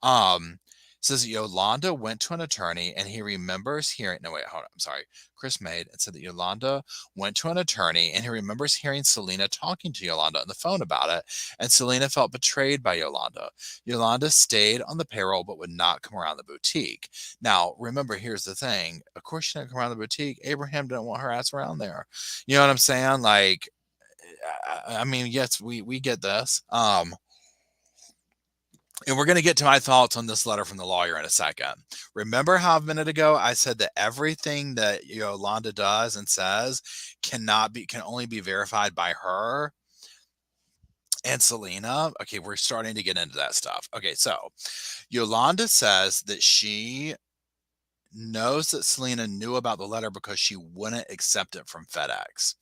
Um, Says Yolanda went to an attorney and he remembers hearing. No, wait, hold on. I'm sorry. Chris made and said that Yolanda went to an attorney and he remembers hearing Selena talking to Yolanda on the phone about it. And Selena felt betrayed by Yolanda. Yolanda stayed on the payroll but would not come around the boutique. Now, remember, here's the thing. Of course, she didn't come around the boutique. Abraham didn't want her ass around there. You know what I'm saying? Like, I mean, yes, we get this. And we're going to get to my thoughts on this letter from the lawyer in a second. Remember how a minute ago I said that everything that Yolanda does and says can only be verified by her and Selena? Okay, we're starting to get into that stuff. Okay, so Yolanda says that she knows that Selena knew about the letter because she wouldn't accept it from FedEx.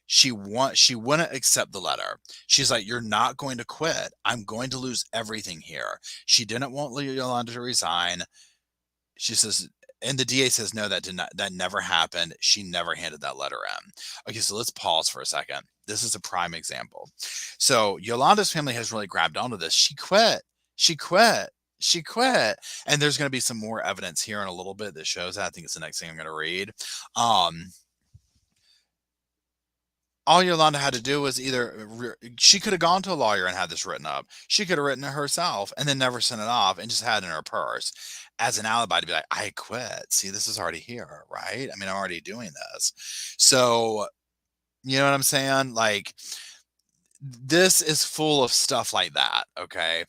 She wouldn't accept the letter. She's like, you're not going to quit. I'm going to lose everything here. She didn't want Yolanda to resign. She says, and the DA says, no, that never happened. She never handed that letter in. Okay, so let's pause for a second. This is a prime example. So Yolanda's family has really grabbed onto this. She quit. She quit. She quit. And there's going to be some more evidence here in a little bit that shows that. I think it's the next thing I'm going to read. All Yolanda had to do was she could have gone to a lawyer and had this written up. She could have written it herself and then never sent it off and just had it in her purse as an alibi to be like, I quit. See, this is already here, right? I mean, I'm already doing this. So, you know what I'm saying? Like, this is full of stuff like that. Okay.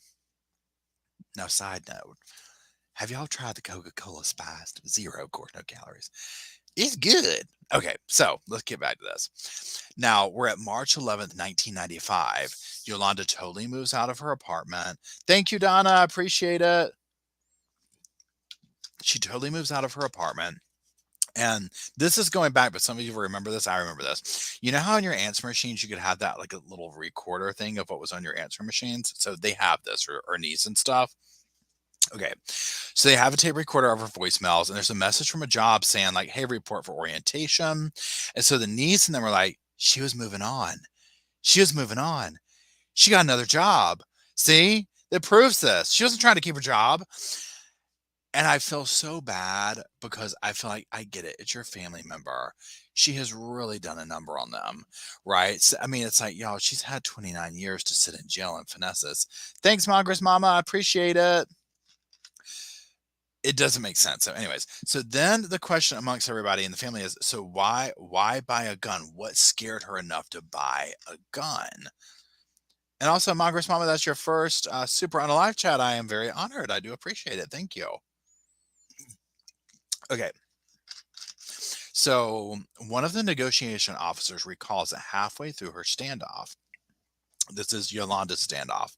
Now, side note, have y'all tried the Coca-Cola Spiced? 0, of course, no calories. It's good. Okay, so let's get back to this. Now we're at March 11th, 1995. Yolanda totally moves out of her apartment. Thank you, Donna. I appreciate it. She totally moves out of her apartment. And this is going back, but some of you remember this. I remember this. You know how on your answer machines you could have that like a little recorder thing of what was on your answer machines? So they have this, or niece and stuff. Okay. So they have a tape recorder of her voicemails, and there's a message from a job saying, like, hey, report for orientation. And so the niece and them were like, she was moving on. She was moving on. She got another job. See? That proves this. She wasn't trying to keep her job. And I feel so bad because I feel like I get it. It's your family member. She has really done a number on them, right? So, I mean, it's like, y'all, she's had 29 years to sit in jail and finesse this. Thanks, Margaret's mama. I appreciate it. It doesn't make sense. So anyways, so then the question amongst everybody in the family is, so why buy a gun? What scared her enough to buy a gun? And also, Margaret's mama, that's your first super on a live chat. I am very honored. I do appreciate it. Thank you. Okay. So one of the negotiation officers recalls that halfway through her standoff, This is Yolanda's standoff.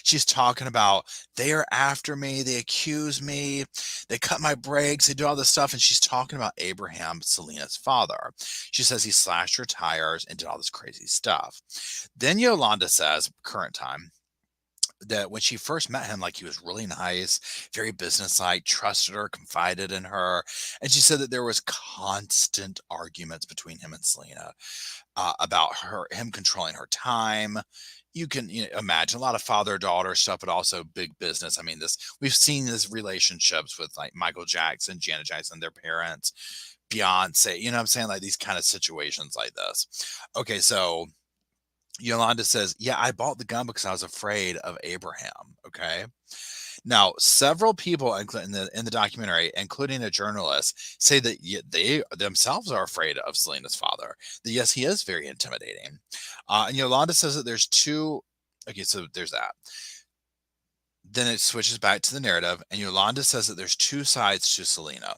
She's talking about they are after me, they accuse me, they cut my brakes, they do all this stuff, and she's talking about Abraham, Selena's father. She says he slashed her tires and did all this crazy stuff. Then Yolanda says, current time, that when she first met him, like he was really nice, very businesslike, trusted her, confided in her, and she said that there was constant arguments between him and Selena about him controlling her time. You can imagine a lot of father daughter stuff, but also big business. I mean, this we've seen this relationships with like Michael Jackson, Janet Jackson, their parents, Beyonce. You know what I'm saying? Like these kind of situations like this. Okay, so Yolanda says, "Yeah, I bought the gun because I was afraid of Abraham." Okay. Now, several people in the documentary, including a journalist, say that they themselves are afraid of Selena's father. That yes, he is very intimidating. And Yolanda says that there's two. Okay, so there's that. Then it switches back to the narrative, and Yolanda says that there's two sides to Selena.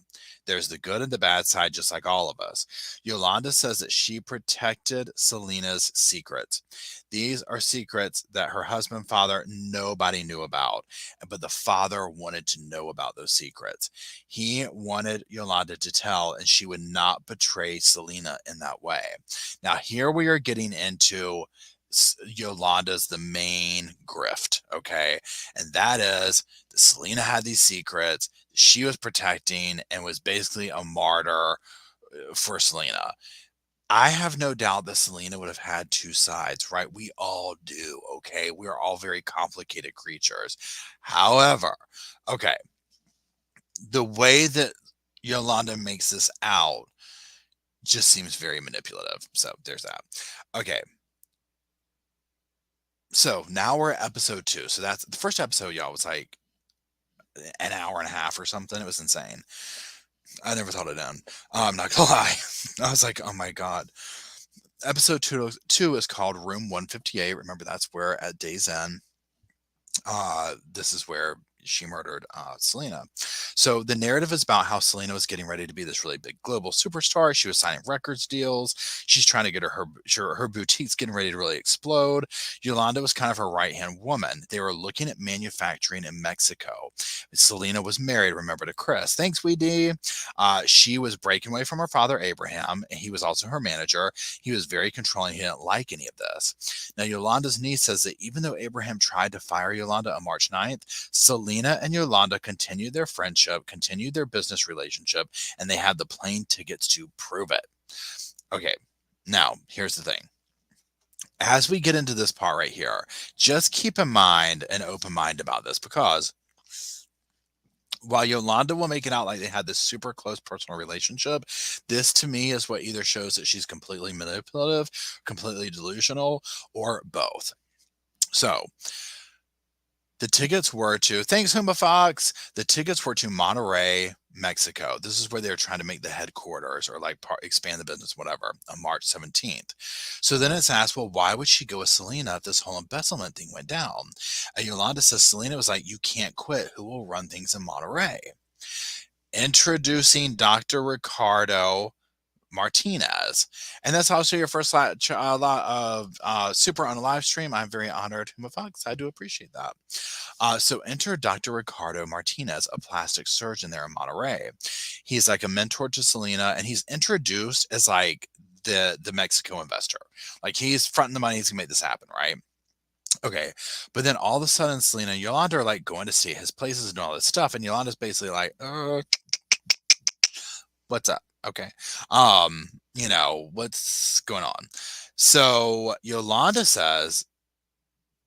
There's the good and the bad side, just like all of us. Yolanda says that she protected Selena's secrets. These are secrets that her husband, father, nobody knew about, but the father wanted to know about those secrets. He wanted Yolanda to tell, and she would not betray Selena in that way. Now, here we are getting into Yolanda's the main grift, okay? And that is that Selena had these secrets she was protecting and was basically a martyr for Selena. I have no doubt that Selena would have had two sides, right? We all do, okay? We're all very complicated creatures. However, okay, the way that Yolanda makes this out just seems very manipulative. So there's that. Okay. So now we're at episode 2. So that's the first episode, y'all, was like an hour and a half or something. It was insane. I never thought it done. I'm not gonna lie. I was like, oh my god. Episode two is called Room 158. Remember, that's where at Day's End, this is where she murdered Selena. So the narrative is about how Selena was getting ready to be this really big global superstar. She was signing records deals. She's trying to get her boutique's getting ready to really explode. Yolanda was kind of her right hand woman. They were looking at manufacturing in Mexico. Selena was married, remember, to Chris. Thanks, WD. She was breaking away from her father Abraham, and he was also her manager. He was very controlling. He didn't like any of this. Now Yolanda's niece says that even though Abraham tried to fire Yolanda on March 9th, Selena and Yolanda continued their friendship, continued their business relationship, and they had the plane tickets to prove it. Okay, now here's the thing. As we get into this part right here, just keep in mind an open mind about this, because while Yolanda will make it out like they had this super close personal relationship, this to me is what either shows that she's completely manipulative, completely delusional, or both. So the tickets were to, thanks, Huma Fox. The tickets were to Monterrey, Mexico. This is where they're trying to make the headquarters or like expand the business, whatever, on March 17th. So then it's asked, well, why would she go with Selena if this whole embezzlement thing went down? And Yolanda says Selena was like, you can't quit. Who will run things in Monterrey? Introducing Dr. Ricardo Martinez. And that's also your first lot of super on a live stream. I'm very honored, Huma Fox. I do appreciate that. So enter Dr. Ricardo Martinez, a plastic surgeon there in Monterrey. He's like a mentor to Selena, and he's introduced as like the Mexico investor. Like he's fronting the money, he's gonna make this happen, right? Okay. But then all of a sudden, Selena and Yolanda are like going to see his places and all this stuff. And Yolanda's basically like, what's up? Okay. What's going on? So Yolanda says,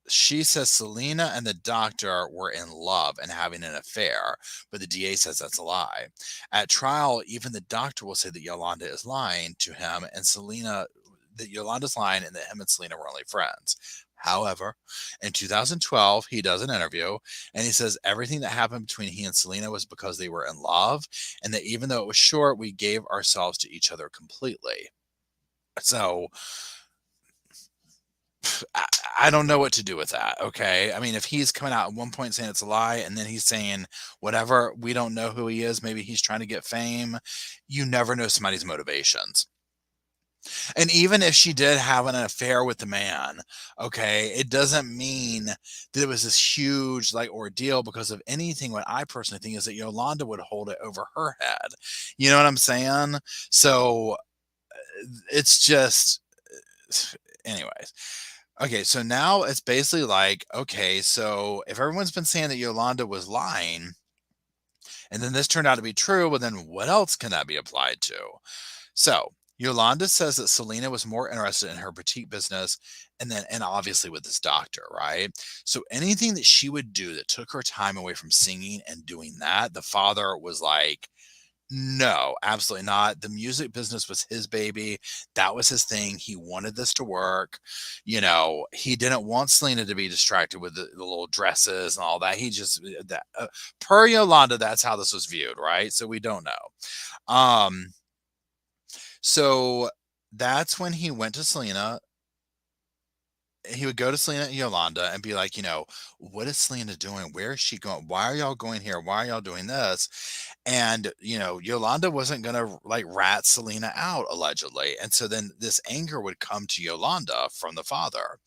she says Selena and the doctor were in love and having an affair, but the DA says that's a lie. At trial, even the doctor will say that Yolanda is lying to him, and that Yolanda's lying, and that him and Selena were only friends. However, in 2012, he does an interview and he says everything that happened between he and Selena was because they were in love, and that even though it was short, we gave ourselves to each other completely. So I don't know what to do with that. Okay. I mean, if he's coming out at one point saying it's a lie, and then he's saying whatever, we don't know who he is. Maybe he's trying to get fame. You never know somebody's motivations. And even if she did have an affair with the man, okay, it doesn't mean that it was this huge like ordeal because of anything. What I personally think is that Yolanda would hold it over her head. You know what I'm saying? So it's just, anyways. Okay, so now it's basically like, okay, so if everyone's been saying that Yolanda was lying, and then this turned out to be true, well, then what else can that be applied to? So Yolanda says that Selena was more interested in her boutique business and obviously with this doctor, right? So anything that she would do that took her time away from singing and doing that, the father was like, no, absolutely not. The music business was his baby. That was his thing. He wanted this to work. He didn't want Selena to be distracted with the little dresses and all that. He just, that, per Yolanda, that's how this was viewed, right? So we don't know. So that's when he went to Selena. He would go to Selena and Yolanda and be like, what is Selena doing? Where is she going? Why are y'all going here? Why are y'all doing this? And, Yolanda wasn't going to like rat Selena out allegedly. And so then this anger would come to Yolanda from the father.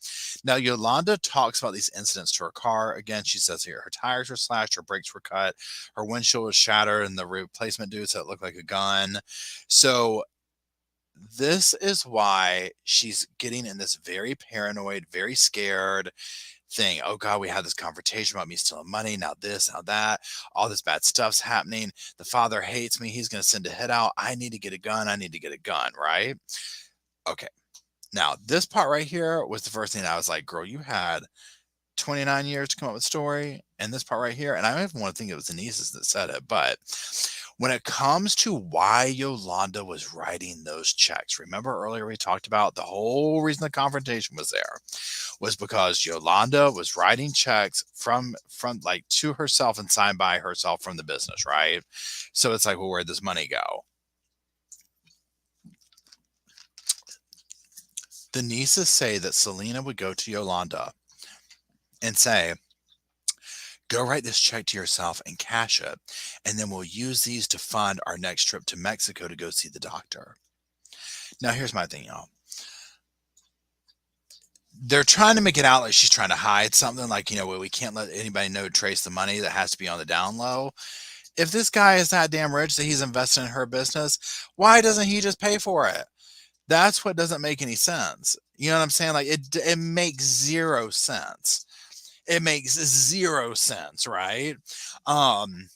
Now, Yolanda talks about these incidents to her car. Again, she says here her tires were slashed, her brakes were cut, her windshield was shattered, and the replacement dude said it looked like a gun. So this is why she's getting in this very paranoid, very scared thing. Oh God, we had this confrontation about me stealing money. Now this, now that, all this bad stuff's happening. The father hates me. He's going to send a hit out. I need to get a gun. I need to get a gun. Right. Okay. Now this part right here was the first thing I was like, girl, you had 29 years to come up with a story. And this part right here, and I don't even want to think it was Denise's that said it, but when it comes to why Yolanda was writing those checks, remember earlier we talked about the whole reason the confrontation was there was because Yolanda was writing checks from like to herself and signed by herself from the business, right? So it's like, well, where'd this money go? The nieces say that Selena would go to Yolanda and say, go write this check to yourself and cash it, and then we'll use these to fund our next trip to Mexico to go see the doctor. Now, here's my thing, y'all. They're trying to make it out like she's trying to hide something, like, well, we can't let anybody know trace the money that has to be on the down low. If this guy is that damn rich that he's invested in her business, why doesn't he just pay for it? That's what doesn't make any sense. You know what I'm saying? Like it makes zero sense. It makes zero sense, right? Um,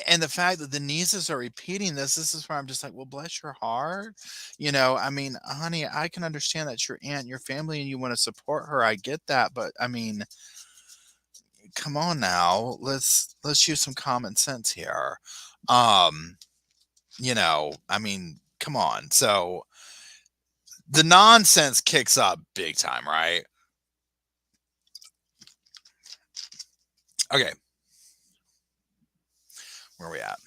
and the fact that the nieces are repeating this is where I'm just like, well, bless your heart. I mean, honey, I can understand that your aunt, your family, and you want to support her. I get that, but I mean, come on now, let's use some common sense here. Um, I mean, come on. So the nonsense kicks up big time, right? Okay, where are we at?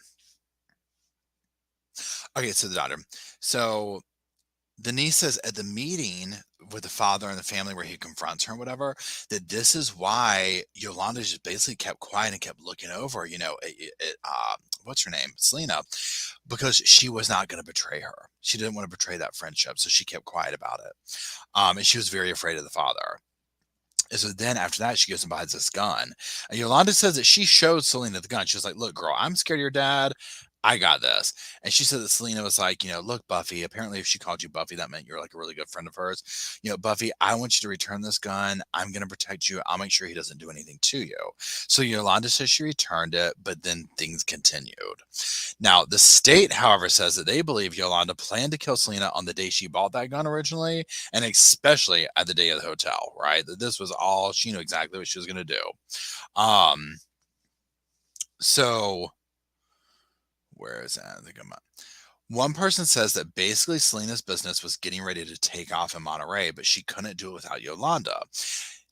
Okay, so the daughter. So Denise says at the meeting with the father and the family where he confronts her and whatever, that this is why Yolanda just basically kept quiet and kept looking over, what's her name? Selena, because she was not going to betray her. She didn't want to betray that friendship. So she kept quiet about it. And she was very afraid of the father. And so then after that, she goes and buys this gun. And Yolanda says that she showed Selena the gun. She was like, look, girl, I'm scared of your dad. I got this. And she said that Selena was like, look, Buffy, apparently if she called you Buffy, that meant you're like a really good friend of hers. Buffy, I want you to return this gun. I'm going to protect you. I'll make sure he doesn't do anything to you. So Yolanda says she returned it, but then things continued. Now, the state, however, says that they believe Yolanda planned to kill Selena on the day she bought that gun originally, and especially at the day of the hotel, right? That this was all, she knew exactly what she was going to do. So where is that? I think I'm one person says that basically Selena's business was getting ready to take off in Monterey, but she couldn't do it without Yolanda.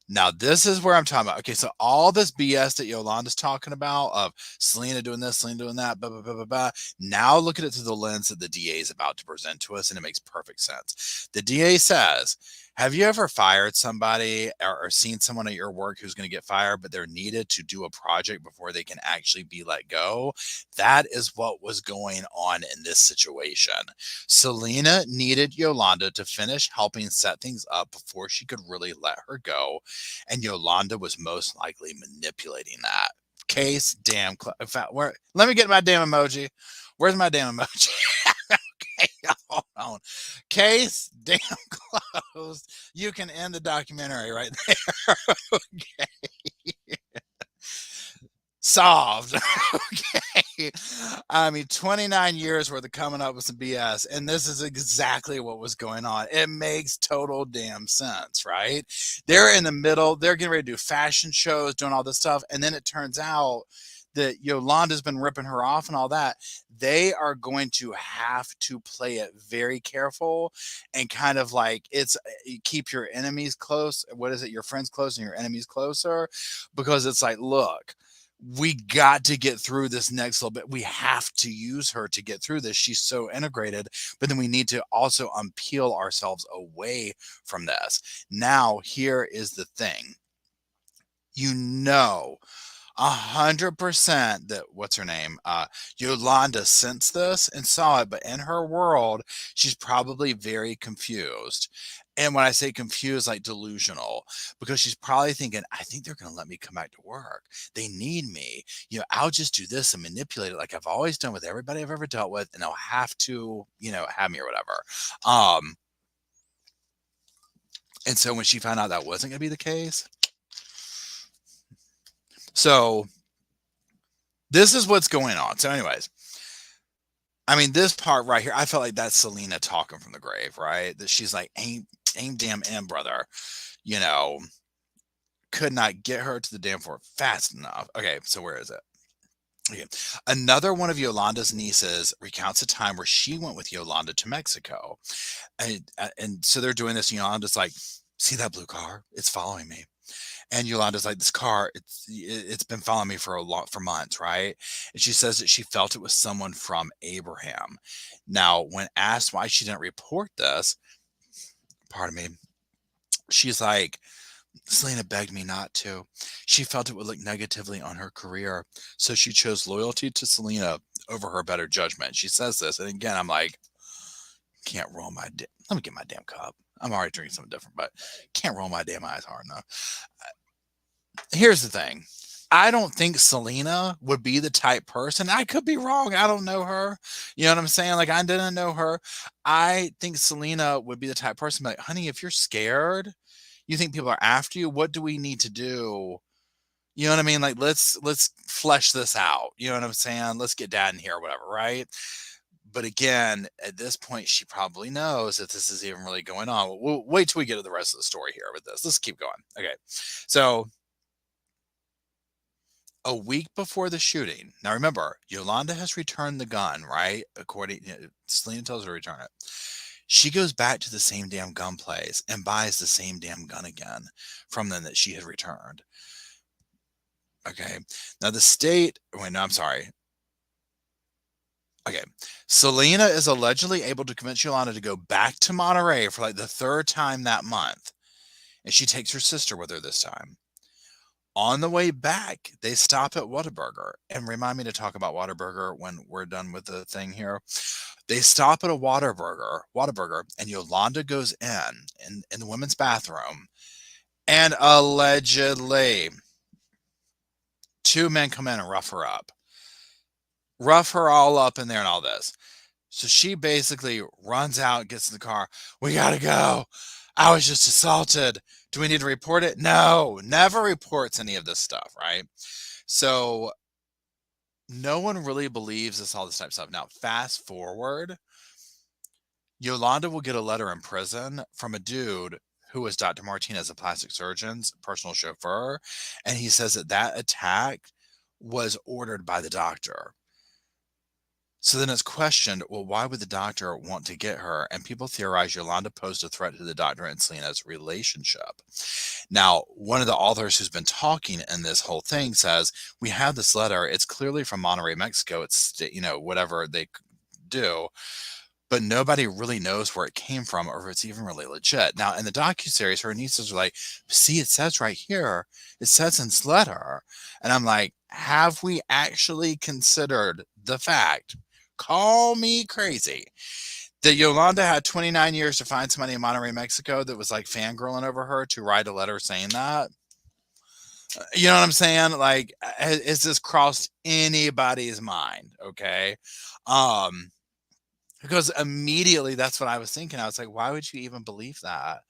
Now, this is where I'm talking about. Okay, so all this BS that Yolanda's talking about of Selena doing this, Selena doing that, blah, blah, blah, blah, blah. Now look at it through the lens that the DA is about to present to us, and it makes perfect sense. The DA says, Have you ever fired somebody or seen someone at your work who's going to get fired, but they're needed to do a project before they can actually be let go? That is what was going on in this situation. Selena needed Yolanda to finish helping set things up before she could really let her go. And Yolanda was most likely manipulating that. Case damn. Let me get my damn emoji. Where's my damn emoji? Okay, hold on. Case damn closed. You can end the documentary right there. Okay. Solved. Okay. I mean, 29 years worth of coming up with some BS. And this is exactly what was going on. It makes total damn sense, right? They're in the middle. They're getting ready to do fashion shows, doing all this stuff. And then it turns out that Yolanda's been ripping her off and all that. They are going to have to play it very careful and kind of like keep your enemies close. What is it? Your friends close and your enemies closer, because it's like, look, we got to get through this next little bit. We have to use her to get through this. She's so integrated, but then we need to also unpeel ourselves away from this. Now, here is the thing. 100% that what's her name? Yolanda sensed this and saw it, but in her world, she's probably very confused. And when I say confused, like delusional, because she's probably thinking, I think they're going to let me come back to work. They need me. I'll just do this and manipulate it like I've always done with everybody I've ever dealt with, and they'll have to, have me or whatever. And so when she found out that wasn't going to be the case, so this is what's going on. So anyways, I mean, this part right here, I felt like that's Selena talking from the grave, right? That she's like, ain't damn in, brother. Could not get her to the damn floor fast enough. Okay, so where is it? Okay. Another one of Yolanda's nieces recounts a time where she went with Yolanda to Mexico. And so they're doing this. Yolanda's like, see that blue car? It's following me. And Yolanda's like, this car, it's been following me for months, right? And she says that she felt it was someone from Abraham. Now, when asked why she didn't report this, pardon me, she's like, Selena begged me not to. She felt it would look negatively on her career, so she chose loyalty to Selena over her better judgment. She says this, and again, I'm like, can't roll my let me get my damn cup. I'm already drinking something different, but can't roll my damn eyes hard enough. Here's the thing. I don't think Selena would be the type person. I could be wrong. I don't know her. You know what I'm saying? Like, I didn't know her. I think Selena would be the type person like, honey, if you're scared, you think people are after you, what do we need to do? You know what I mean? Like, let's flesh this out. You know what I'm saying? Let's get dad in here or whatever, right? But again, at this point, she probably knows that this is even really going on. We'll wait till we get to the rest of the story here with this. Let's keep going. Okay. So a week before the shooting, now remember, Yolanda has returned the gun, right? Selena tells her to return it. She goes back to the same damn gun place and buys the same damn gun again from them that she had returned. Okay. Now I'm sorry. Okay. Selena is allegedly able to convince Yolanda to go back to Monterey for like the third time that month. And she takes her sister with her this time. On the way back, they stop at Whataburger. And remind me to talk about Whataburger when we're done with the thing here. They stop at a Whataburger, and Yolanda goes in the women's bathroom. And allegedly, two men come in and rough her all up in there and all this. So she basically runs out, gets in the car. We gotta go. I was just assaulted. Do we need to report it? No, never reports any of this stuff, right? So no one really believes all this type of stuff. Now, fast forward, Yolanda will get a letter in prison from a dude who was Dr. Martinez, a plastic surgeon's personal chauffeur. And he says that attack was ordered by the doctor. So then it's questioned, well, why would the doctor want to get her? And people theorize Yolanda posed a threat to the doctor and Selena's relationship. Now, one of the authors who's been talking in this whole thing says, we have this letter. It's clearly from Monterey, Mexico. It's, whatever they do. but nobody really knows where it came from or if it's even really legit. Now, in the docuseries, her nieces are like, see, it says right here, it says in this letter. And I'm like, have we actually considered the fact, call me crazy, that Yolanda had 29 years to find somebody in Monterrey, Mexico that was like fangirling over her to write a letter saying that? You know what I'm saying? Like, has this crossed anybody's mind? Okay. Um, because immediately that's what I was thinking. I was like, why would you even believe that?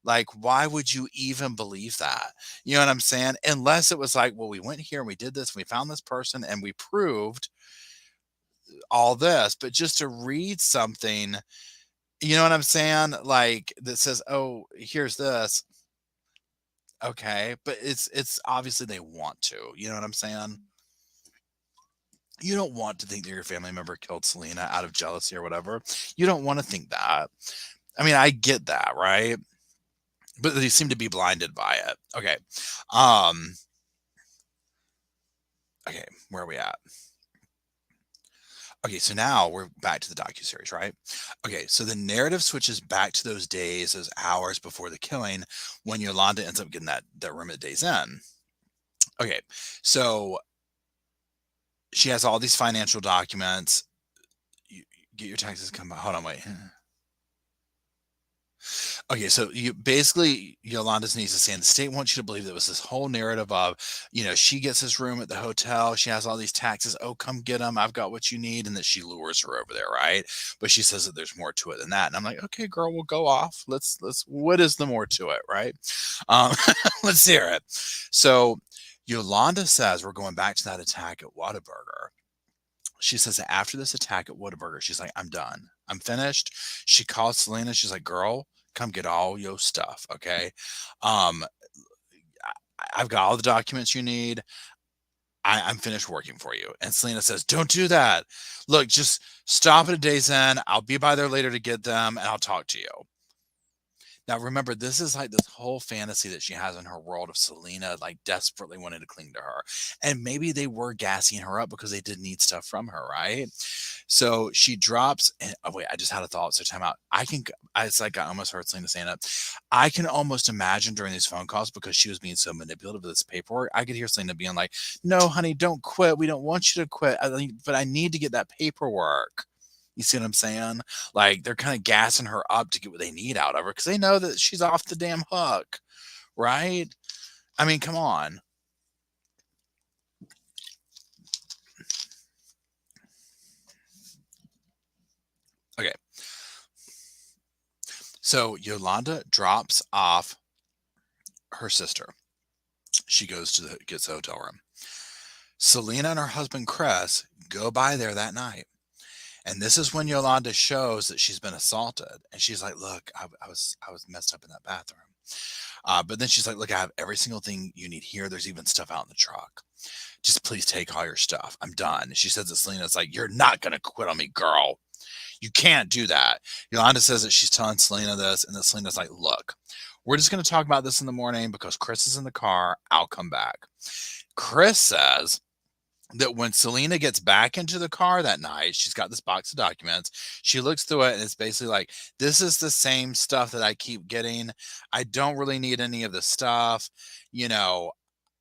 Like, why would you even believe that? You know what I'm saying? Unless it was like, well, we went here and we did this, and we found this person and we proved all this. But just to read something, you know what I'm saying? Like that says, oh, here's this. Okay. But it's obviously they want to. You know what I'm saying? You don't want to think that your family member killed Selena out of jealousy or whatever. You don't want to think that. I mean, I get that, right? But they seem to be blinded by it. Okay. Um, okay, where are we at? Okay, so now we're back to the docuseries, right? Okay, so the narrative switches back to those days, those hours before the killing, when Yolanda ends up getting that room at Days Inn. Okay, so she has all these financial documents. You get your taxes come. Hold on, wait. Okay, so you basically Yolanda's niece is saying the state wants you to believe there was this whole narrative of, she gets this room at the hotel, she has all these taxes. Oh, come get them! I've got what you need, and that she lures her over there, right? But she says that there's more to it than that, and I'm like, okay, girl, we'll go off. Let's. What is the more to it, right? Um, let's hear it. So Yolanda says we're going back to that attack at Whataburger. She says that after this attack at Whataburger, she's like, I'm done. I'm finished. She calls Selena. She's like, girl, come get all your stuff. Okay. Um, I've got all the documents you need. I'm finished working for you. And Selena says, don't do that. Look, just stop at a Days Inn. I'll be by there later to get them and I'll talk to you. Now, remember, this is like this whole fantasy that she has in her world of Selena, like desperately wanting to cling to her. And maybe they were gassing her up because they did need stuff from her, right? So she drops. Oh, wait, I just had a thought. So, time out. It's like I almost heard Selena saying it. I can almost imagine during these phone calls, because she was being so manipulative with this paperwork, I could hear Selena being like, no, honey, don't quit. We don't want you to quit. But I need to get that paperwork. You see what I'm saying? Like they're kind of gassing her up to get what they need out of her because they know that she's off the damn hook, right? I mean, come on. Okay. So Yolanda drops off her sister. She gets the hotel room. Selena and her husband Chris go by there that night. And this is when Yolanda shows that she's been assaulted. And she's like, look, I was messed up in that bathroom. But then she's like, look, I have every single thing you need here. There's even stuff out in the truck. Just please take all your stuff. I'm done. And she says to Selena's like, you're not going to quit on me, girl. You can't do that. Yolanda says that she's telling Selena this. And then Selena's like, look, we're just going to talk about this in the morning because Chris is in the car. I'll come back. Chris says that when Selena gets back into the car that night, she's got this box of documents. She looks through it and it's basically like, this is the same stuff that I keep getting. I don't really need any of the stuff.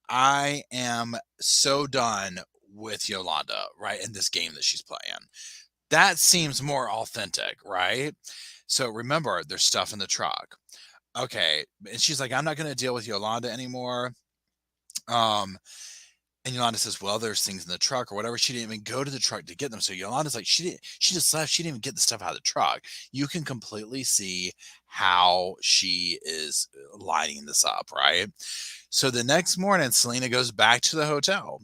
I am so done with Yolanda, right? In this game that she's playing. That seems more authentic, right? So remember, there's stuff in the truck. Okay. And she's like, I'm not going to deal with Yolanda anymore. Um, And Yolanda says, well, there's things in the truck or whatever. She didn't even go to the truck to get them. So Yolanda's like, she just left. She didn't even get the stuff out of the truck. You can completely see how she is lining this up, right? So the next morning, Selena goes back to the hotel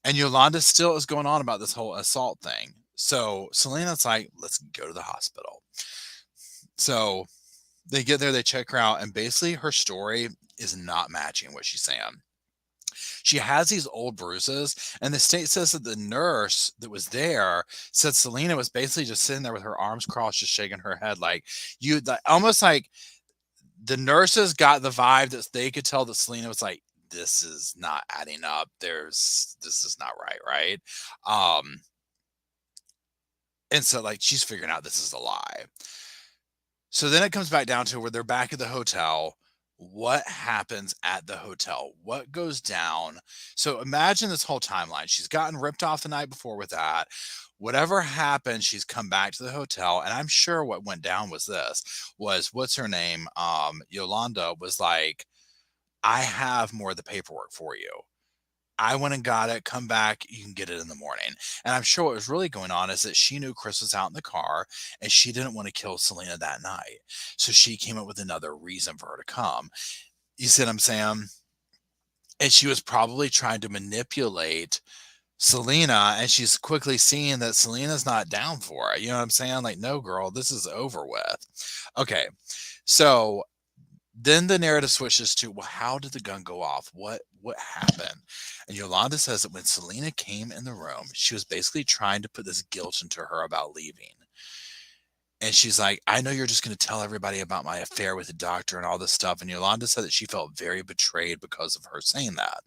and Yolanda still is going on about this whole assault thing. So Selena's like, let's go to the hospital. So they get there, they check her out, and basically her story is not matching what she's saying. She has these old bruises, and the state says that the nurse that was there said Selena was basically just sitting there with her arms crossed, just shaking her head, like almost like the nurses got the vibe that they could tell that Selena was like, this is not adding up. This is not right, right? Um, And so, like, she's figuring out this is a lie. So then it comes back down to where they're back at the hotel. What happens at the hotel? What goes down? So imagine this whole timeline. She's gotten ripped off the night before with that. Whatever happened, she's come back to the hotel. And I'm sure what went down was this was what's her name? Yolanda was like, I have more of the paperwork for you. I went and got it. Come back. You can get it in the morning. And I'm sure what was really going on is that she knew Chris was out in the car and she didn't want to kill Selena that night. So she came up with another reason for her to come. You see what I'm saying? And she was probably trying to manipulate Selena, and she's quickly seeing that Selena's not down for it. You know what I'm saying? Like, no, girl, this is over with. Okay. So then the narrative switches to, well, how did the gun go off? What happened? And Yolanda says that when Selena came in the room, she was basically trying to put this guilt into her about leaving. And she's like, I know you're just going to tell everybody about my affair with the doctor and all this stuff. And Yolanda said that she felt very betrayed because of her saying that.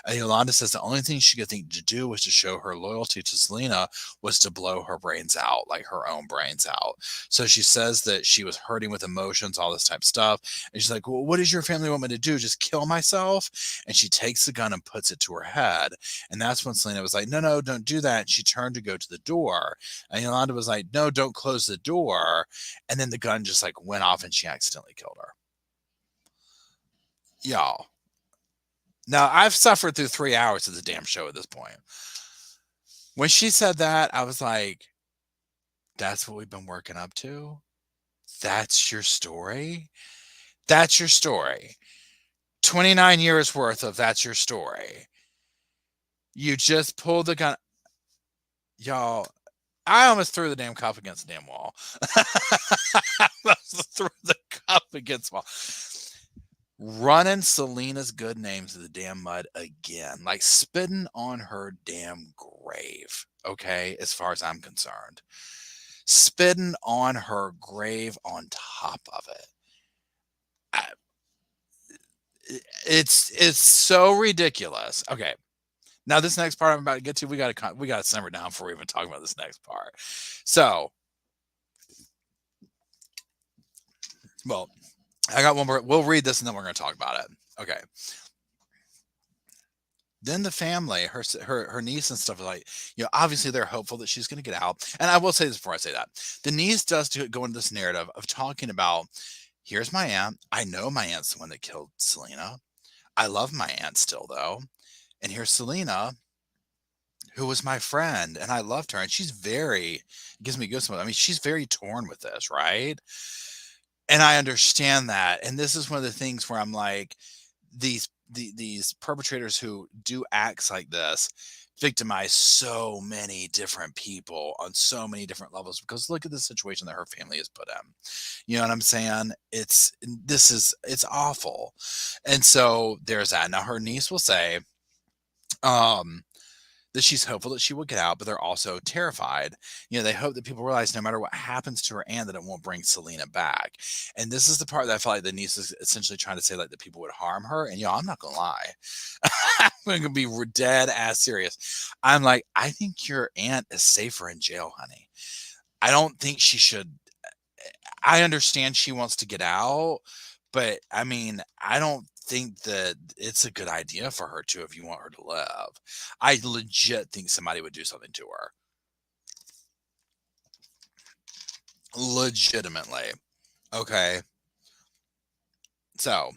And Yolanda says the only thing she could think to do was to show her loyalty to Selena was to blow her brains out, like her own brains out. So she says that she was hurting with emotions, all this type of stuff. And she's like, well, what does your family want me to do? Just kill myself? And she takes the gun and puts it to her head. And that's when Selena was like, no, no, don't do that. And she turned to go to the door. And Yolanda was like, no, don't close the door. And then the gun just like went off and she accidentally killed her. Y'all. Now I've suffered through 3 hours of the damn show at this point. When she said that, I was like, that's what we've been working up to? That's your story? That's your story. 29 years worth of that's your story. You just pulled the gun. Y'all, I almost threw the damn cup against the damn wall. I almost threw the cup against the wall. Running Selena's good name to the damn mud again, like spitting on her damn grave. Okay, as far as I'm concerned, spitting on her grave on top of it. I, it's so ridiculous. Okay, now this next part I'm about to get to, we got to simmer down before we even talk about this next part. So, well, I got one more. We'll read this and then we're going to talk about it. Okay. Then the family, her niece and stuff, are like, obviously they're hopeful that she's going to get out. And I will say this before I say that, the niece does go into this narrative of talking about, here's my aunt. I know my aunt's the one that killed Selena. I love my aunt still though. And here's Selena, who was my friend, and I loved her. And she's it gives me goosebumps. I mean, she's very torn with this, right? And I understand that. And this is one of the things where I'm like, these perpetrators who do acts like this victimize so many different people on so many different levels, because look at the situation that her family is put in. You know what I'm saying? It's awful. And so there's that. Now her niece will say, that she's hopeful that she will get out, but they're also terrified. They hope that people realize no matter what happens to her aunt, that it won't bring Selena back. And this is the part that I felt like the niece is essentially trying to say, like, that people would harm her. And I'm not gonna lie, I'm gonna be dead ass serious. I'm like, I think your aunt is safer in jail, honey. I don't think she should. I understand she wants to get out, but I mean, I don't think that it's a good idea for her to, if you want her to live. I legit think somebody would do something to her. Legitimately. Okay. So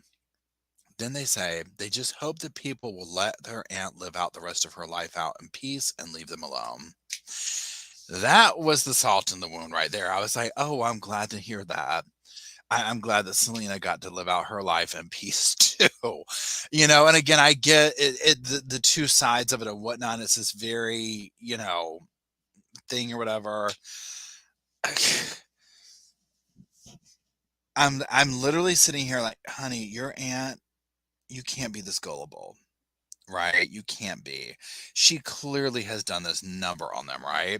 then they say they just hope that people will let their aunt live out the rest of her life out in peace and leave them alone. That was the salt in the wound right there. I was like, oh, I'm glad to hear that. I'm glad that Selena got to live out her life in peace too. And again, I get the two sides of it and whatnot. It's this very, thing or whatever. I'm literally sitting here like, honey, your aunt, you can't be this gullible, right? You can't be. She clearly has done this number on them, right?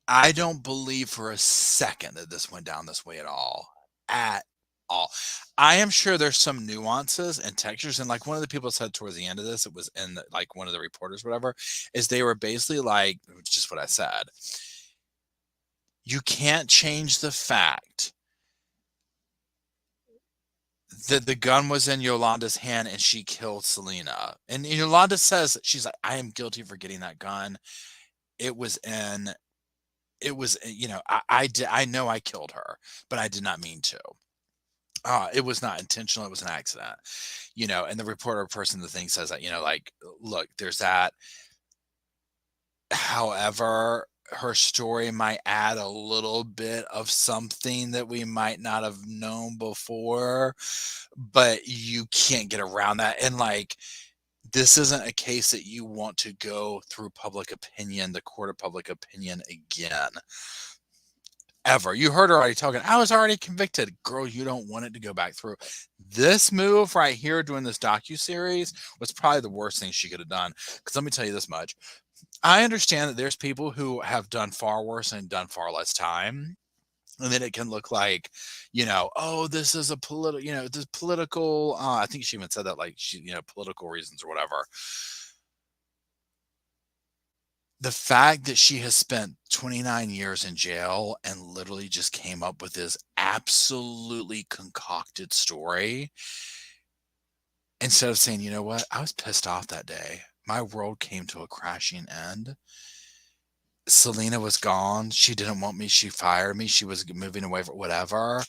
I don't believe for a second that this went down this way at all. At all. I am sure there's some nuances and textures, and like one of the people said towards the end of this, it was in the, like one of the reporters, whatever, is they were basically like, just what I said. You can't change the fact that the gun was in Yolanda's hand and she killed Selena. And Yolanda says, she's like, I am guilty for getting that gun. It was in, it was, I know I killed her, but I did not mean to. It was not intentional. It was an accident, and the reporter person, the thing says that, like, look, there's that. However, her story might add a little bit of something that we might not have known before, but you can't get around that. And like, this isn't a case that you want to go through public opinion, the court of public opinion again. Ever. You heard her already talking. I was already convicted. Girl, you don't want it to go back through. This move right here doing this docu-series was probably the worst thing she could have done. Because let me tell you this much. I understand that there's people who have done far worse and done far less time. And then it can look like, oh, this is a political, this political, I think she even said that, like, political reasons or whatever. The fact that she has spent 29 years in jail and literally just came up with this absolutely concocted story, instead of saying, you know what, I was pissed off that day. My world came to a crashing end. Selena was gone. She didn't want me. She fired me. She was moving away for whatever.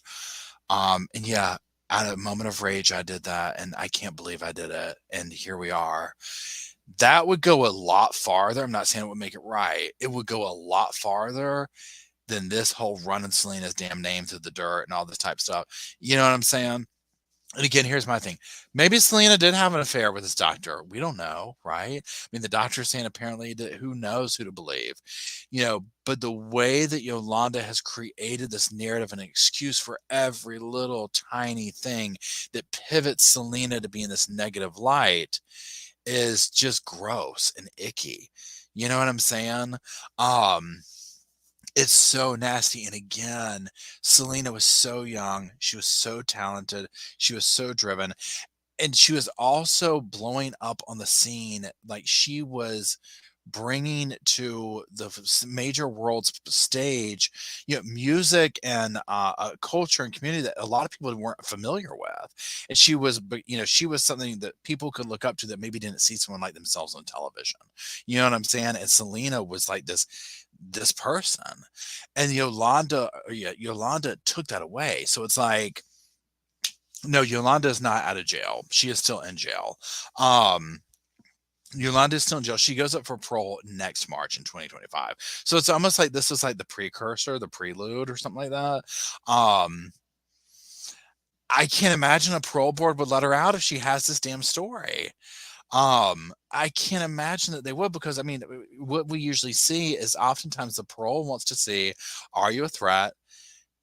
And yeah, out of a moment of rage, I did that. And I can't believe I did it. And here we are. That would go a lot farther. I'm not saying it would make it right. It would go a lot farther than this whole running Selena's damn name through the dirt and all this type of stuff. You know what I'm saying? And again, here's my thing. Maybe Selena did have an affair with his doctor. We don't know, right? I mean, the doctor's saying apparently that who knows who to believe, but the way that Yolanda has created this narrative and an excuse for every little tiny thing that pivots Selena to be in this negative light is just gross and icky. You know what I'm saying? It's so nasty. And again, Selena was so young. She was so talented. She was so driven. And she was also blowing up on the scene. Like, she was bringing to the major world stage, music and culture and community that a lot of people weren't familiar with. And she was, she was something that people could look up to that maybe didn't see someone like themselves on television. You know what I'm saying? And Selena was like this person, and Yolanda took that away. So it's like, no, Yolanda is not out of jail. She is still in jail. Yolanda is still in jail. She goes up for parole next March in 2025. So it's almost like this is like the precursor, the prelude or something like that. I can't imagine a parole board would let her out if she has this damn story. I can't imagine that they would, because I mean, what we usually see is oftentimes the parole wants to see, are you a threat?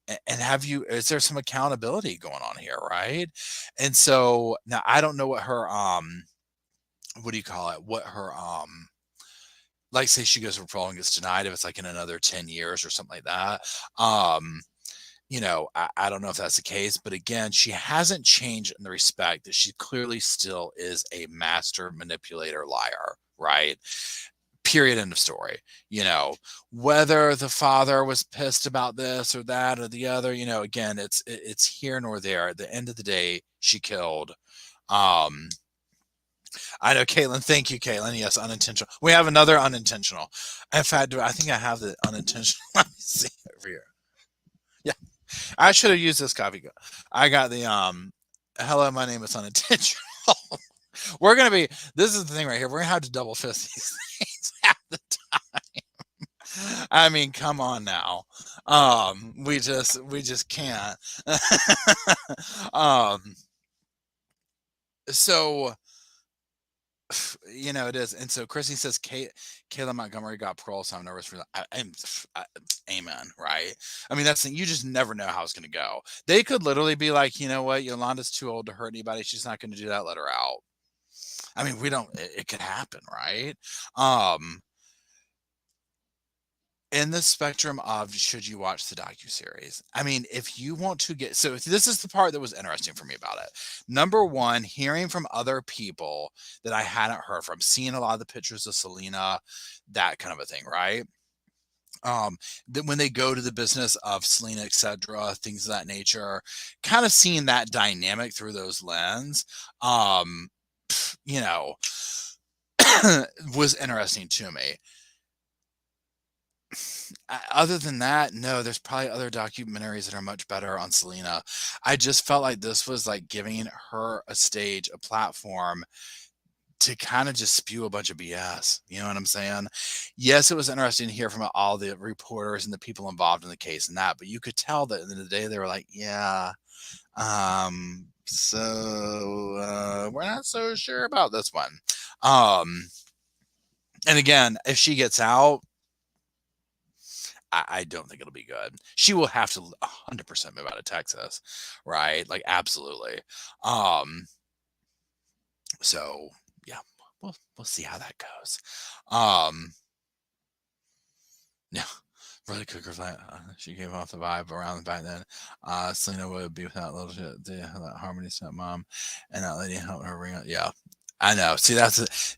And is there some accountability going on here, right? And so now I don't know what her what do you call it? What her like, say she goes for parole and gets denied, if it's like in another 10 years or something like that. I don't know if that's the case, but again, she hasn't changed in the respect that she clearly still is a master manipulator, liar, right? Period. End of story. Whether the father was pissed about this or that or the other, again, it's here nor there. At the end of the day, she killed. I know, Caitlin. Thank you, Caitlin. Yes, unintentional. We have another unintentional. In fact, I think I have the unintentional. Let me see over here. Yeah, I should have used this copy. I got the hello, my name is unintentional. We're gonna be. This is the thing right here. We're gonna have to double fist these things half the time. I mean, come on now. We just can't. So it is. And so Chrissy says Kayla Montgomery got parole, so I'm nervous for that. Amen, right? I mean, that's the thing. You just never know how it's going to go. They could literally be like, you know what, Yolanda's too old to hurt anybody. She's not going to do that. Let her out. I mean, it could happen, right? in the spectrum of should you watch the docuseries? I mean, if you want to get so this is the part that was interesting for me about it. Number one, hearing from other people that I hadn't heard from, seeing a lot of the pictures of Selena, that kind of a thing, right? That when they go to the business of Selena, etc., things of that nature, kind of seeing that dynamic through those lens, um, you know, was interesting to me. Other than that, no, there's probably other documentaries that are much better on Selena. I just felt like this was like giving her a stage, a platform to kind of just spew a bunch of BS. You know what I'm saying? Yes, it was interesting to hear from all the reporters and the people involved in the case and that, but you could tell that at the end of the day they were like, yeah, we're not so sure about this one. Um, and again, if she gets out, I don't think it'll be good. She will have to 100% move out of Texas, right? Like absolutely. Um, so yeah, we'll see how that goes. Yeah, really cooker flat. She gave off the vibe around back then. Selena would be without little shit, that Harmony stepmom, and that lady helped her ring. Yeah, I know. See,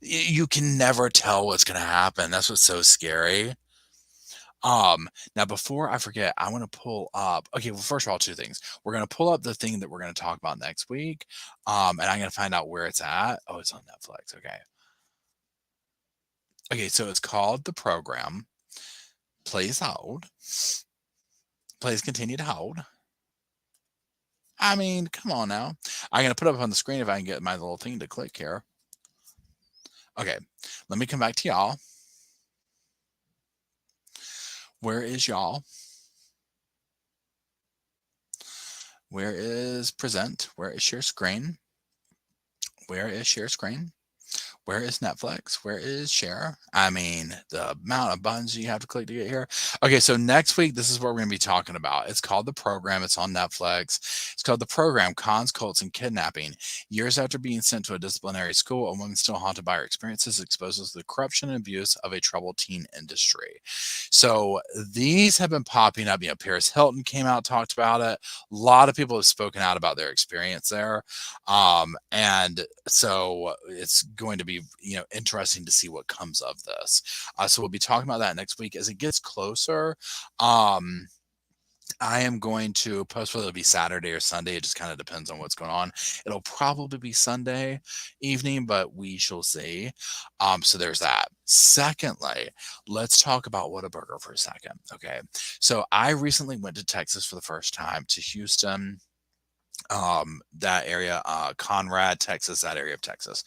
you can never tell what's gonna happen. That's what's so scary. Now before I forget, I want to pull up. Okay, well, first of all, two things. We're gonna pull up the thing that we're gonna talk about next week, and I'm gonna find out where it's at. Oh, it's on Netflix. Okay. Okay, so it's called The Program. Please hold. Please continue to hold. I mean, come on now. I'm gonna put it up on the screen if I can get my little thing to click here. Okay, let me come back to y'all. Where is y'all? Where is present? Where is share screen? Where is share screen? Where is Netflix? Where is share? I mean, the amount of buttons you have to click to get here. Okay, so next week, this is what we're going to be talking about. It's called The Program. It's on Netflix. It's called The Program, Cons, Cults, and Kidnapping. Years after being sent to a disciplinary school, a woman still haunted by her experiences exposes the corruption and abuse of a troubled teen industry. So these have been popping up. You know, Paris Hilton came out, talked about it. A lot of people have spoken out about their experience there. And so it's going to be, interesting to see what comes of this. So we'll be talking about that next week as it gets closer. I am going to post whether it'll be Saturday or Sunday. It just kind of depends on what's going on. It'll probably be Sunday evening, but we shall see. So there's that. Secondly, let's talk about Whataburger for a second. Okay. So I recently went to Texas for the first time, to Houston, that area, Conrad, Texas, that area of Texas.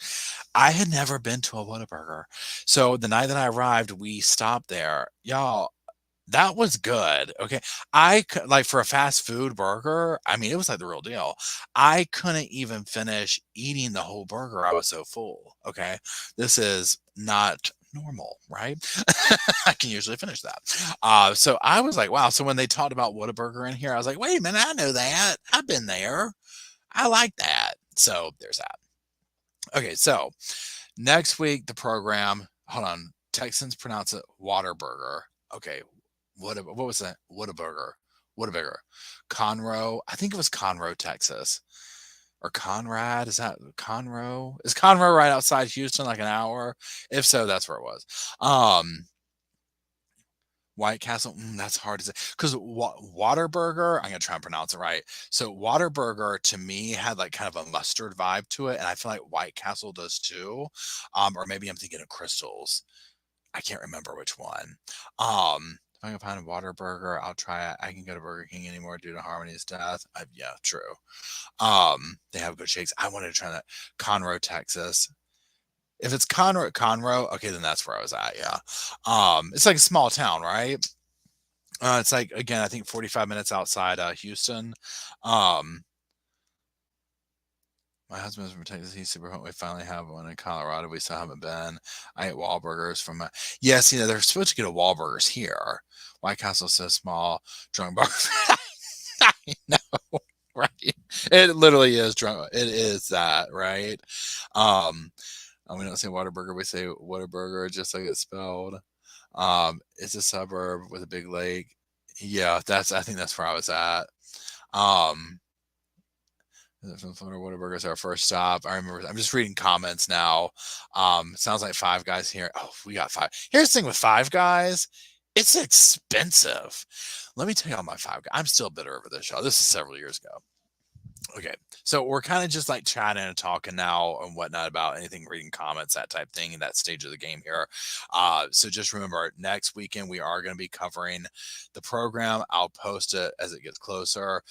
I had never been to a Whataburger. So the night that I arrived, we stopped there. Y'all, that was good. Okay. Like for a fast food burger, I mean, it was like the real deal. I couldn't even finish eating the whole burger. I was so full. Okay. This is not normal, right? I can usually finish that. So I was like, wow. So when they talked about Whataburger in here, I was like, wait a minute, I know that. I've been there. I like that. So there's that. Okay. So next week, the program, hold on. Texans pronounce it Waterburger. Okay. What was that? Whataburger. Conroe. I think it was Conroe, Texas. Or Conrad. Is that Conroe? Is Conroe right outside Houston, like an hour? If so, that's where it was. White Castle, that's hard to say. Because Waterburger, I'm gonna try and pronounce it right. So Waterburger to me had like kind of a mustard vibe to it, and I feel like White Castle does too. Or maybe I'm thinking of Crystals. I can't remember which one. If I can find a Waterburger, I'll try it. I can go to Burger King anymore due to Harmony's death. Yeah, true. They have good shakes. I wanted to try that. Conroe, Texas. If it's Conroe, okay, then that's where I was at. Yeah. It's like a small town, right? It's like, again, I think 45 minutes outside Houston. My husband's from Texas. He's super home. We finally have one in Colorado. We still haven't been. I ate Wahlburgers from yes, they're supposed to get a Wahlburgers here. White Castle's so small. Drunk bar. I know, right? It literally is drunk. It is that, right? We don't say Waterburger. We say Whataburger, just like it's spelled. It's a suburb with a big lake. Yeah, I think that's where I was at. Um, from Florida, Whataburger is our first stop. I remember. I'm just reading comments now. Sounds like Five Guys here. Oh, we got five. Here's the thing with Five Guys, it's expensive. Let me tell you all my Five Guys. I'm still bitter over this, y'all. This is several years ago. Okay, so we're kind of just like chatting and talking now and whatnot about anything, reading comments, that type thing, in that stage of the game here. So just remember, next weekend we are going to be covering the program. I'll post it as it gets closer.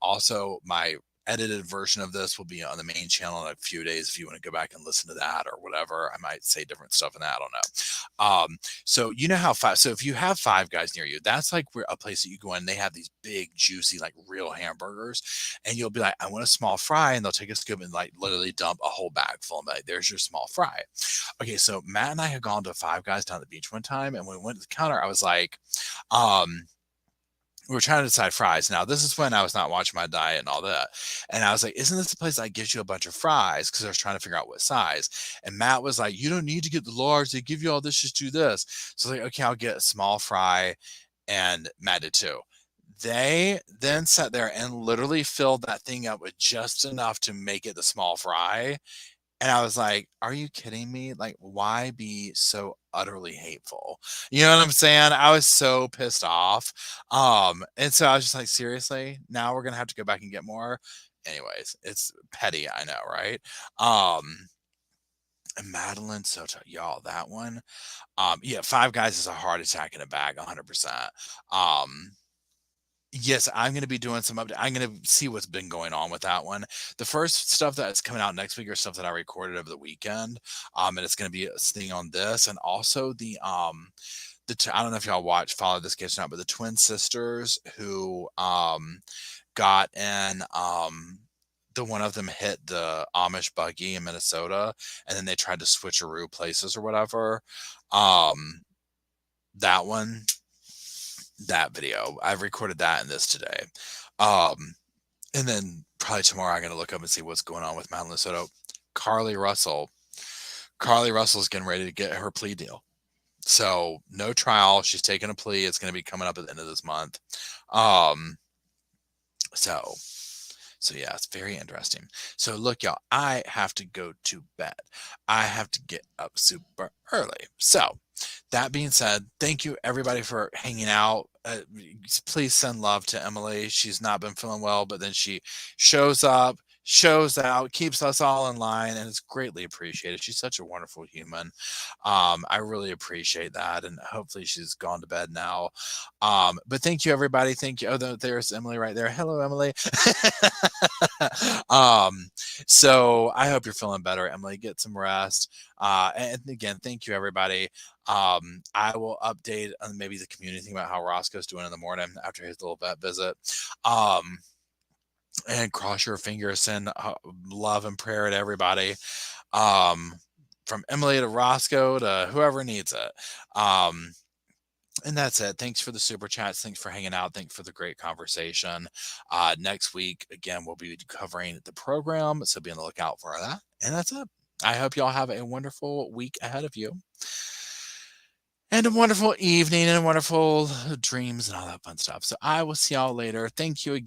Also, my edited version of this will be on the main channel in a few days. If you want to go back and listen to that or whatever, I might say different stuff in that. I don't know. So you know how so if you have Five Guys near you, that's like a place that you go in. They have these big, juicy, like real hamburgers, and you'll be like, I want a small fry, and they'll take a scoop and like literally dump a whole bag full and be like, there's your small fry. Okay, so Matt and I had gone to Five Guys down at the beach one time, and when we went to the counter, I was like, we were trying to decide fries. Now, this is when I was not watching my diet and all that. And I was like, isn't this the place that gives you a bunch of fries? Because I was trying to figure out what size. And Matt was like, you don't need to get the large. They give you all this, just do this. So I was like, okay, I'll get a small fry. And Matt did too. They then sat there and literally filled that thing up with just enough to make it the small fry. And I was like, are you kidding me? Like, why be so utterly hateful? You know what I'm saying? I was so pissed off. And so I was just like, seriously? Now we're gonna have to go back and get more? Anyways, it's petty, I know, right? And Madeline Soto, y'all, that one. Yeah, Five Guys is a heart attack in a bag, 100%. Yes, I'm going to be doing some update. I'm going to see what's been going on with that one. The first stuff that's coming out next week are stuff that I recorded over the weekend. And it's going to be a thing on this, and also I don't know if y'all follow this case or not, but the twin sisters who got in the one of them hit the Amish buggy in Minnesota, and then they tried to switcheroo places or whatever. That one, that video, I've recorded that in this today. And then probably tomorrow I'm going to look up and see what's going on with Madeline Soto. Carly Russell's getting ready to get her plea deal. So no trial. She's taking a plea. It's going to be coming up at the end of this month. So yeah, it's very interesting. So look, y'all, I have to go to bed. I have to get up super early. So that being said, thank you everybody for hanging out. Please send love to Emily. She's not been feeling well, but then she shows up, shows out, keeps us all in line, and it's greatly appreciated. She's such a wonderful human. I really appreciate that, and hopefully she's gone to bed now. But thank you, everybody. Thank you. Oh, there's Emily right there. Hello, Emily. So I hope you're feeling better, Emily. Get some rest. And again, thank you, everybody. I will update on maybe the community thing about how Roscoe's doing in the morning after his little vet visit. And cross your fingers, send love and prayer to everybody. From Emily to Roscoe to whoever needs it. And that's it. Thanks for the super chats. Thanks for hanging out. Thanks for the great conversation. Next week, again, we'll be covering the program, so be on the lookout for that. And that's it. I hope y'all have a wonderful week ahead of you, and a wonderful evening, and wonderful dreams and all that fun stuff. So I will see y'all later. Thank you again.